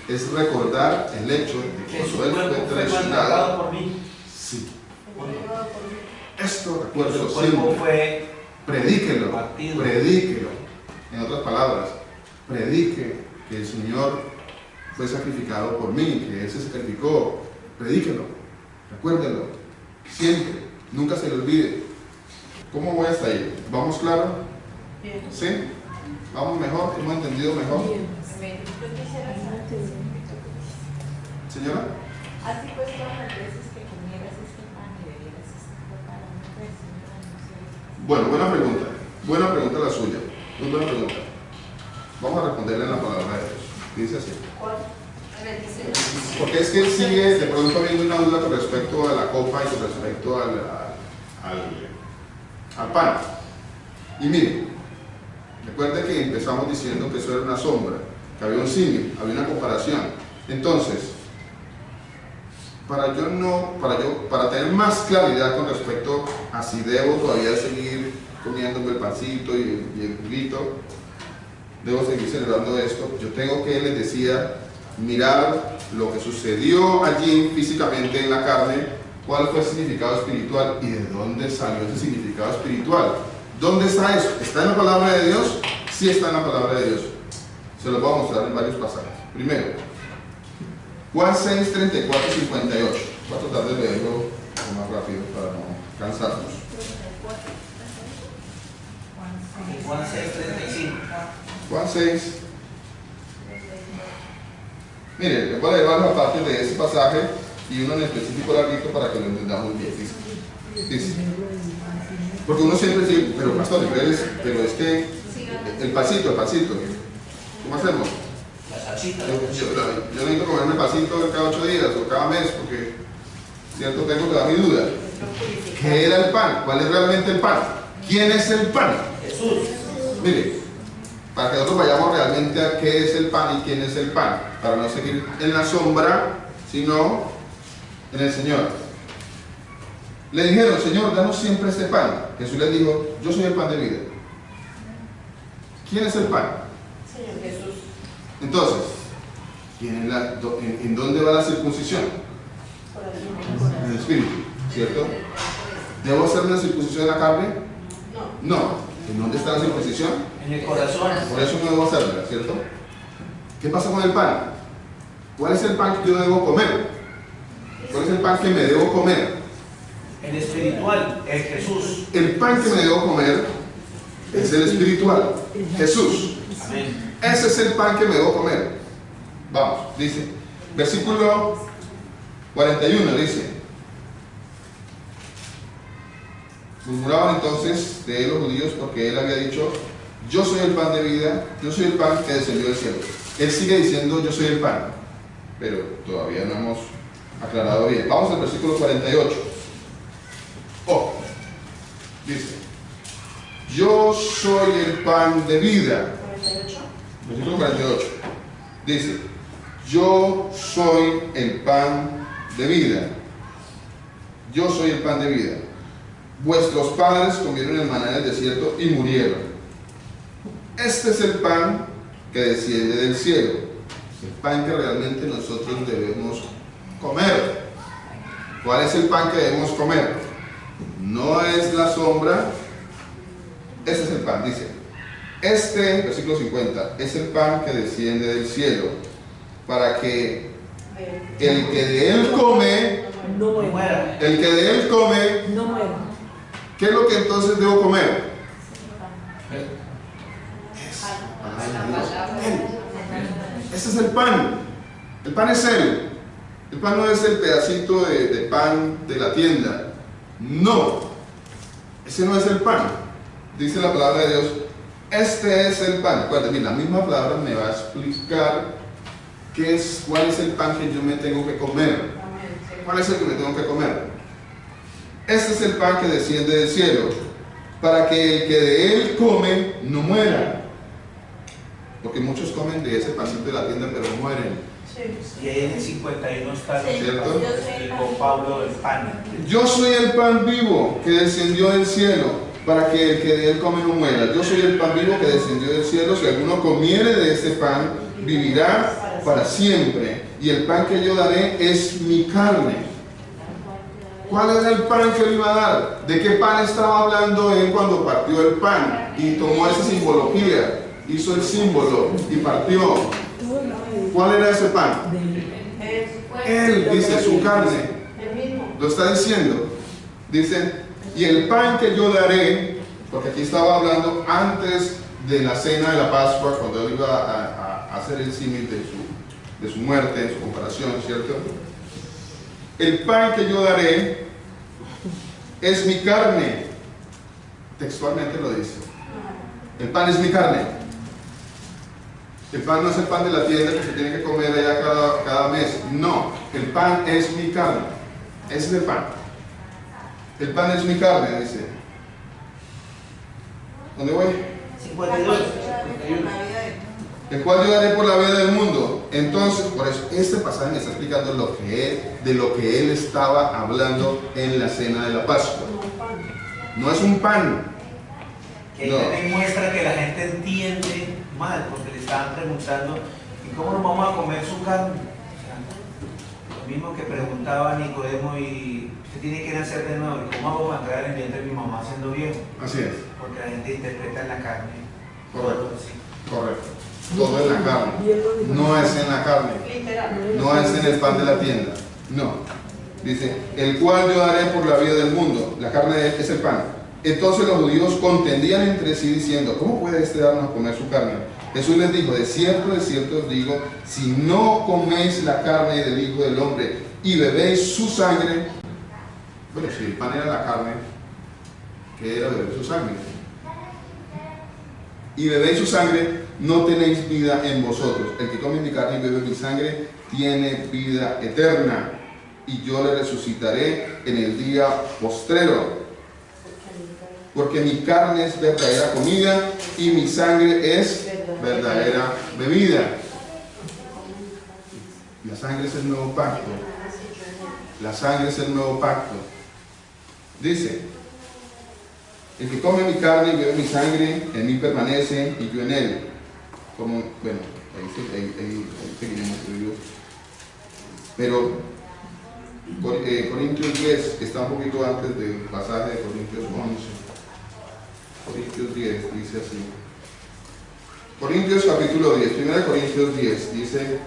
es recordar el hecho de que cuando Él fue traicionado por mí. Sí. Esto recuerdo siempre. Predíquelo. En otras palabras, predique que el Señor fue sacrificado por mí, que Él se sacrificó. Predíquelo, recuérdelo, siempre, nunca se le olvide. ¿Cómo voy hasta ahí? ¿Vamos claro? ¿Sí? ¿Vamos mejor? ¿Hemos entendido mejor? ¿Señora? Así pues, todas las veces que comieras este pan y bebieras esta copa, la muerte del Señor anunciaréis. Bueno, buena pregunta la suya, muy buena pregunta. Vamos a responderle en la palabra de Dios. Dice así. Porque es que él sigue de pronto habiendo una duda con respecto a la copa y con respecto al pan. Y mire, recuerde que empezamos diciendo que eso era una sombra, que había un símil, había una comparación. Entonces, para tener más claridad con respecto a si debo todavía seguir comiéndome el pancito y el juguito, debo seguir celebrando esto, yo tengo que, les decía, mirar lo que sucedió allí físicamente en la carne, cuál fue el significado espiritual y de dónde salió ese significado espiritual. ¿Dónde está eso? ¿Está en la palabra de Dios? Sí está en la palabra de Dios. Se los voy a mostrar en varios pasajes. Primero, Juan 6, 34 y 58. Voy a tratar de leerlo un poco más rápido para no cansarnos. Juan 6, 35. Juan 6. Mire, les voy a leer varias partes de ese pasaje y uno en específico larguito para que lo entendamos bien. Dice, porque uno siempre dice, pero pastor, pero es que el pasito, ¿cómo hacemos? La salsita. Yo necesito comerme el pasito cada 8 días o cada mes porque, cierto, tengo toda mi duda. ¿Qué era el pan? ¿Cuál es realmente el pan? ¿Quién es el pan? Jesús. Mire, para que nosotros vayamos realmente a qué es el pan y quién es el pan, para no seguir en la sombra, sino en el Señor. Le dijeron, Señor, danos siempre este pan. Jesús les dijo, yo soy el pan de vida. ¿Quién es el pan? Señor Jesús. Entonces, ¿en dónde va la circuncisión? En el espíritu, ¿cierto? ¿Debo hacer una circuncisión en la carne? No. ¿En dónde está la circuncisión? En el corazón. Por eso no debo hacerla, ¿cierto? ¿Qué pasa con el pan? ¿Cuál es el pan que yo debo comer? ¿Cuál es el pan que me debo comer? El espiritual, el Jesús. El pan que me debo comer es el espiritual, Jesús. Amén. Ese es el pan que me debo comer. Vamos, dice, versículo 41, dice, murmuraban entonces de él los judíos porque él había dicho, yo soy el pan de vida, yo soy el pan que descendió del cielo. Él sigue diciendo, yo soy el pan, pero todavía no hemos aclarado bien. Vamos al versículo 48. Oh, dice, yo soy el pan de vida. 48. Versículo 48. Dice, yo soy el pan de vida. Yo soy el pan de vida. Vuestros padres comieron el maná en el desierto y murieron. Este es el pan que desciende del cielo. El pan que realmente nosotros debemos comer. ¿Cuál es el pan que debemos comer? No es la sombra. Ese es el pan, dice. Este, versículo 50, es el pan que desciende del cielo, para que el que de él come, No muera. el que de él come, No muera. ¿qué es lo que entonces debo comer? Ese es el pan. El pan es él. El pan no es el pedacito de pan de la tienda. No. Ese no es el pan. Dice la palabra de Dios. Este es el pan. Acuérdense, la misma palabra me va a explicar cuál es el pan que yo me tengo que comer. ¿Cuál es el que me tengo que comer? Este es el pan que desciende del cielo, para que el que de él come no muera. Porque muchos comen de ese pancito de la tienda, pero mueren. Y ahí en el 51 está ¿Cierto? con Pablo el pan. Yo soy el pan vivo que descendió del cielo, para que el que de él come no muera. Yo soy el pan vivo que descendió del cielo. Si alguno comiere de este pan, vivirá para siempre. Y el pan que yo daré es mi carne. ¿Cuál era el pan que él iba a dar? ¿De qué pan estaba hablando él cuando partió el pan? Y tomó esa simbología, hizo el símbolo y partió. ¿Cuál era ese pan? Él, dice, su carne. Lo está diciendo. Dice, y el pan que yo daré, porque aquí estaba hablando antes de la cena de la Pascua, cuando él iba a hacer el símil de su muerte, en su comparación, ¿cierto? El pan que yo daré es mi carne. Textualmente lo dice. El pan es mi carne. El pan no es el pan de la tienda que se tiene que comer allá cada mes. No, el pan es mi carne. Ese es el pan. El pan es mi carne, dice. ¿Dónde voy? 52. El cual yo daré por la vida del mundo. Entonces, por eso, este pasaje me está explicando de lo que él estaba hablando en la cena de la Pascua. No es un pan. Que ahí también muestra que la gente entiende mal, porque le estaban preguntando, ¿y cómo nos vamos a comer su carne? O sea, lo mismo que preguntaba Nicodemo, y usted tiene que nacer de nuevo, ¿y cómo vamos a entrar en el vientre de mi mamá siendo viejo? Así es. Porque la gente interpreta en la carne. Correcto. Sí. Correcto. Todo en la carne. No es en la carne. No es en el pan de la tienda. No. Dice, el cual yo daré por la vida del mundo. La carne es el pan. Entonces los judíos contendían entre sí diciendo: ¿cómo puede este darnos a comer su carne? Jesús les dijo: de cierto os digo, si no coméis la carne del Hijo del Hombre y bebéis su sangre. Bueno, si el pan era la carne, ¿qué era beber su sangre? Y bebéis su sangre, no tenéis vida en vosotros. El que come mi carne y bebe mi sangre tiene vida eterna, y yo le resucitaré en el día postrero. Porque mi carne es verdadera comida y mi sangre es verdadera bebida. La sangre es el nuevo pacto. La sangre es el nuevo pacto. Dice: el que come mi carne y bebe mi sangre, en mí permanece y yo en él. Como, bueno, ahí seguiremos. Pero Corintios 10 está un poquito antes del pasaje de Corintios 11. Corintios 10 dice así. Corintios capítulo 10, 1 Corintios 10 dice,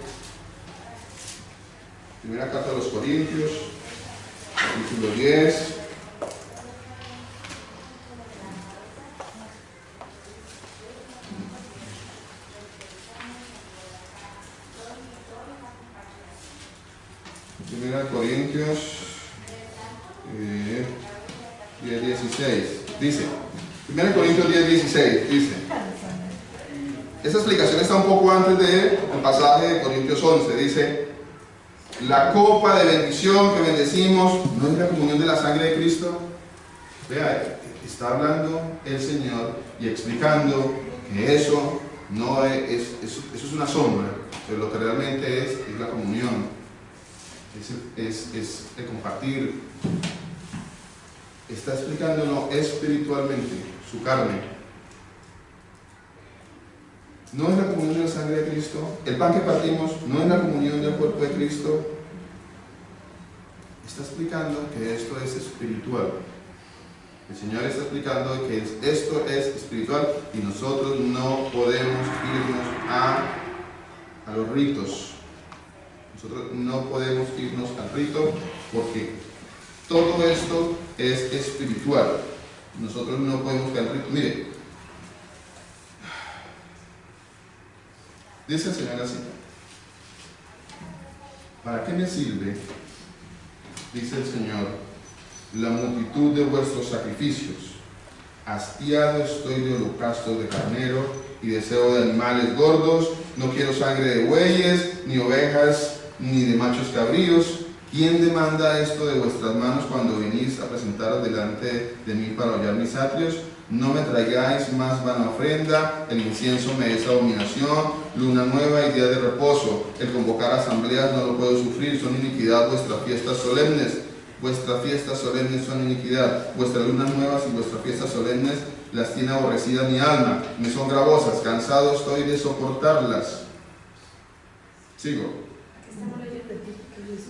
primera carta a los Corintios, capítulo 10. Primera Corintios 10:16 dice. 1 Corintios 10:16 dice. Esta explicación está un poco antes del pasaje de Corintios 11. Dice: la copa de bendición que bendecimos, ¿no es la comunión de la sangre de Cristo? Vea, está hablando el Señor y explicando que eso no es, eso es una sombra, pero lo que realmente es la comunión, es el compartir. Está explicándolo espiritualmente, su carne. ¿No es la comunión de la sangre de Cristo? El pan que partimos, ¿no es la comunión del cuerpo de Cristo? Está explicando que esto es espiritual. El Señor está explicando que esto es espiritual y nosotros no podemos irnos a los ritos. Nosotros no podemos irnos al rito porque todo esto es espiritual. Nosotros no podemos ir al rito. Mire, dice el Señor así: ¿para qué me sirve, dice el Señor, la multitud de vuestros sacrificios? Hastiado estoy de holocaustos de carnero y deseo de animales gordos. No quiero sangre de bueyes, ni ovejas, ni de machos cabríos. ¿Quién demanda esto de vuestras manos cuando venís a presentaros delante de mí para hollar mis atrios? No me traigáis más vana ofrenda, el incienso me es abominación, luna nueva y día de reposo. El convocar asambleas no lo puedo sufrir, son iniquidad vuestras fiestas solemnes. Vuestras fiestas solemnes son iniquidad. Vuestras lunas nuevas y vuestras fiestas solemnes las tiene aborrecida mi alma. Me son gravosas, cansado estoy de soportarlas. Sigo.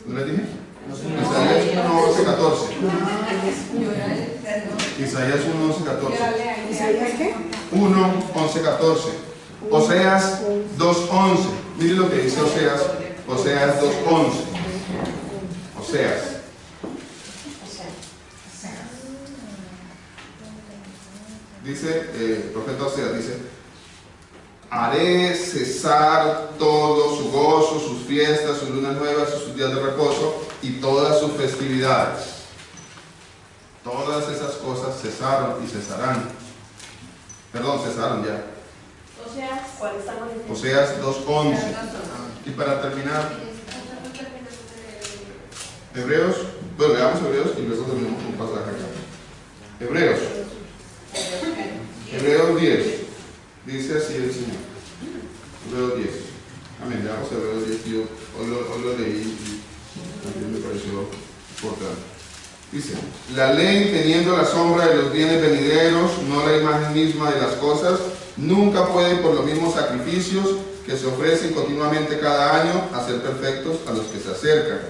¿No les dije? Isaías 1:11-14. Isaías 1:11-14. ¿Isaías qué? 1:11-14. Oseas 2:11. Miren lo que dice Oseas. Oseas 2:11. Oseas. Dice, el profeta Oseas dice: haré cesar todo su gozo, sus fiestas, sus lunas nuevas, sus días de reposo y todas sus festividades. Todas esas cosas cesaron y cesarán. Perdón, cesaron ya. Oseas, ¿cuál está con Oseas 2:11. Y para terminar, Hebreos, bueno, veamos Hebreos y luego terminamos con un pasaje acá. Hebreos 10. Dice así el Señor. Hebreos 10. Amén. Veamos Hebreos 10. Yo hoy lo leí y también me pareció importante. Dice: la ley, teniendo la sombra de los bienes venideros, no la imagen misma de las cosas, nunca puede, por los mismos sacrificios que se ofrecen continuamente cada año, hacer perfectos a los que se acercan.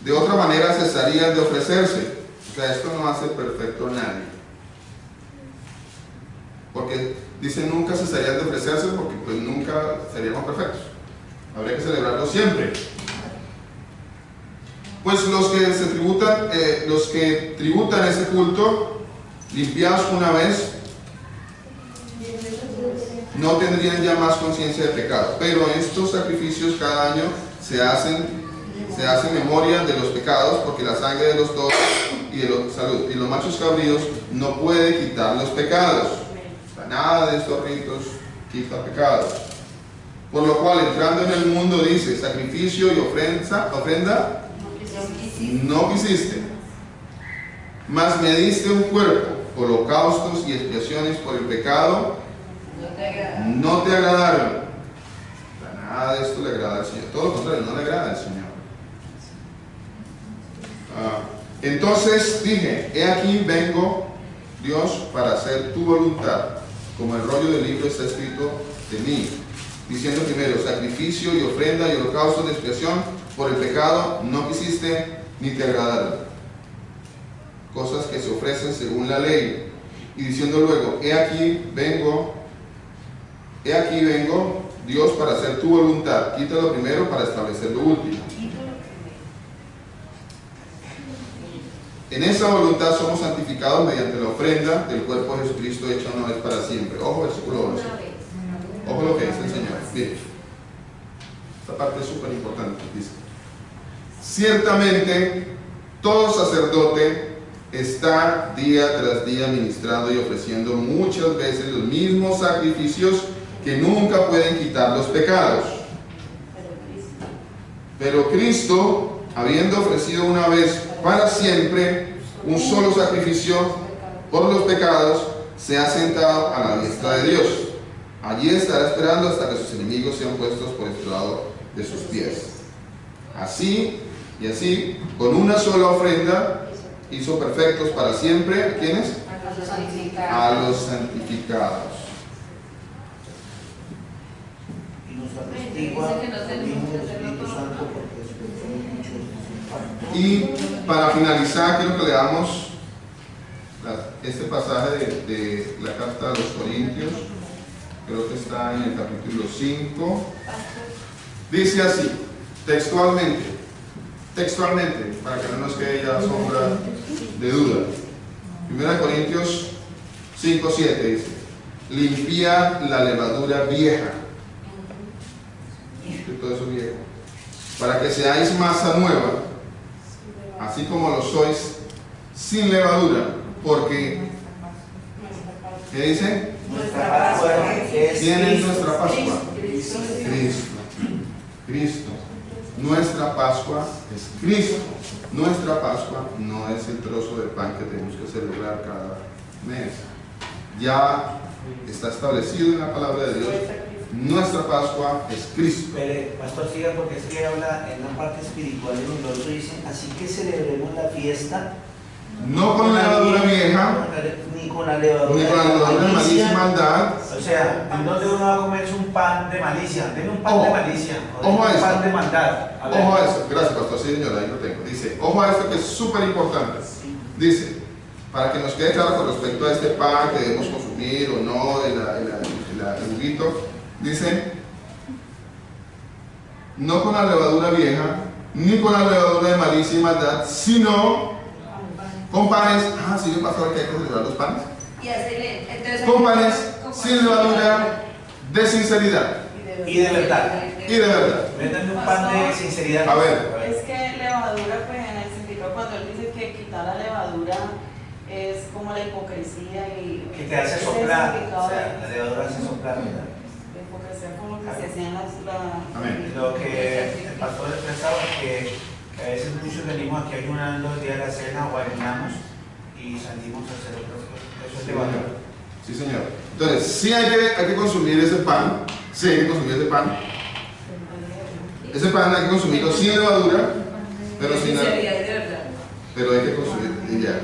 De otra manera cesarían de ofrecerse. O sea, esto no hace perfecto a nadie. Porque dice nunca cesarían de ofrecerse, porque pues nunca seríamos perfectos. Habría que celebrarlo siempre. Pues los que tributan ese culto limpiados una vez, no tendrían ya más conciencia de pecado. Pero estos sacrificios cada año se hacen memoria de los pecados, porque la sangre de los toros y los machos cabríos no puede quitar los pecados. O sea, nada de estos ritos quita pecados. Por lo cual, entrando en el mundo, dice: sacrificio y ofrenda no quisiste, mas me diste un cuerpo, holocaustos y expiaciones por el pecado no te agradaron. Nada de esto le agrada al Señor. Todo lo contrario, no le agrada al Señor. Entonces dije: he aquí vengo, Dios, para hacer tu voluntad, como el rollo del libro está escrito de mí. Diciendo primero: sacrificio y ofrenda y holocausto de expiación por el pecado no quisiste ni te agradaron, cosas que se ofrecen según la ley. Y diciendo luego: he aquí vengo, Dios, para hacer tu voluntad. Quita lo primero para establecer lo último. En esa voluntad somos santificados mediante la ofrenda del cuerpo de Jesucristo hecha una vez para siempre. Ojo, versículo 11. Ojo lo que dice el Señor. Miren, esta parte es súper importante. Dice: ciertamente todo sacerdote está día tras día ministrando y ofreciendo muchas veces los mismos sacrificios que nunca pueden quitar los pecados. Pero Cristo, habiendo ofrecido una vez para siempre un solo sacrificio por los pecados, se ha sentado a la diestra de Dios. Allí estará esperando hasta que sus enemigos sean puestos por estrado de sus pies. Así y así, con una sola ofrenda, hizo perfectos para siempre. ¿A quiénes? A los santificados. Y nos atestigua el mismo Espíritu Santo, porque es mucho. Y para finalizar, quiero que leamos este pasaje de la carta a los Corintios. Creo que está en el capítulo 5. Dice así, textualmente, para que no nos quede ya sombra de duda. 1 Corintios 5:7 dice: limpiad la levadura vieja, todo eso viejo, para que seáis masa nueva, así como lo sois, sin levadura, porque, ¿qué dice? Nuestra Pascua es ¿Quién es Cristo. nuestra Pascua? Cristo. Cristo. Nuestra Pascua es Cristo. Nuestra Pascua no es el trozo de pan que tenemos que celebrar cada mes. Ya está establecido en la palabra de Dios. Nuestra Pascua es Cristo. Pero, pastor, siga, porque es que habla en la parte espiritual de nosotros. Dice: así que celebremos la fiesta. No con la levadura vieja, ni con la levadura de malicia y maldad. O sea, ¿en dónde uno va a comerse un pan de malicia? Denme un pan de malicia. Ojo a un eso. pan de maldad. Ojo a eso. Gracias, pastor. Sí, señora, ahí lo tengo. Dice, ojo a esto que es súper importante. Dice, para que nos quede claro con respecto a este pan que debemos consumir o no, el juguito, dice: no con la levadura vieja, ni con la levadura de malicia y maldad, sino con panes. Sí, me pasó que hay que celebrar los panes. Y hacerle, entonces, Con panes sin levadura de sinceridad. Y de verdad. Y de verdad. Véndanme un pan de sinceridad. A ver. Es que levadura, pues en el sentido cuando él dice que quitar la levadura es como la hipocresía y Que te hace soplar. O sea, la de levadura hace soplar, ¿verdad? hipocresía como que se hacían Amén. Lo que el pastor expresaba, que a veces muchos venimos aquí ayunando el día de la cena o ayunamos y salimos a hacer otras cosas. Eso es levadura. Sí, señor. Entonces, sí hay que consumir ese pan. Sí, hay que consumir ese pan. Ese pan hay que consumirlo sin levadura, pero sin sinceridad y de verdad. pero hay que consumir y ya.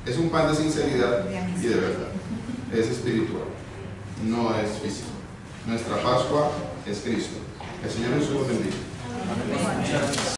Es un pan de sinceridad y de verdad. Es espiritual, no es físico. Nuestra Pascua es Cristo. El Señor Jesús los bendiga.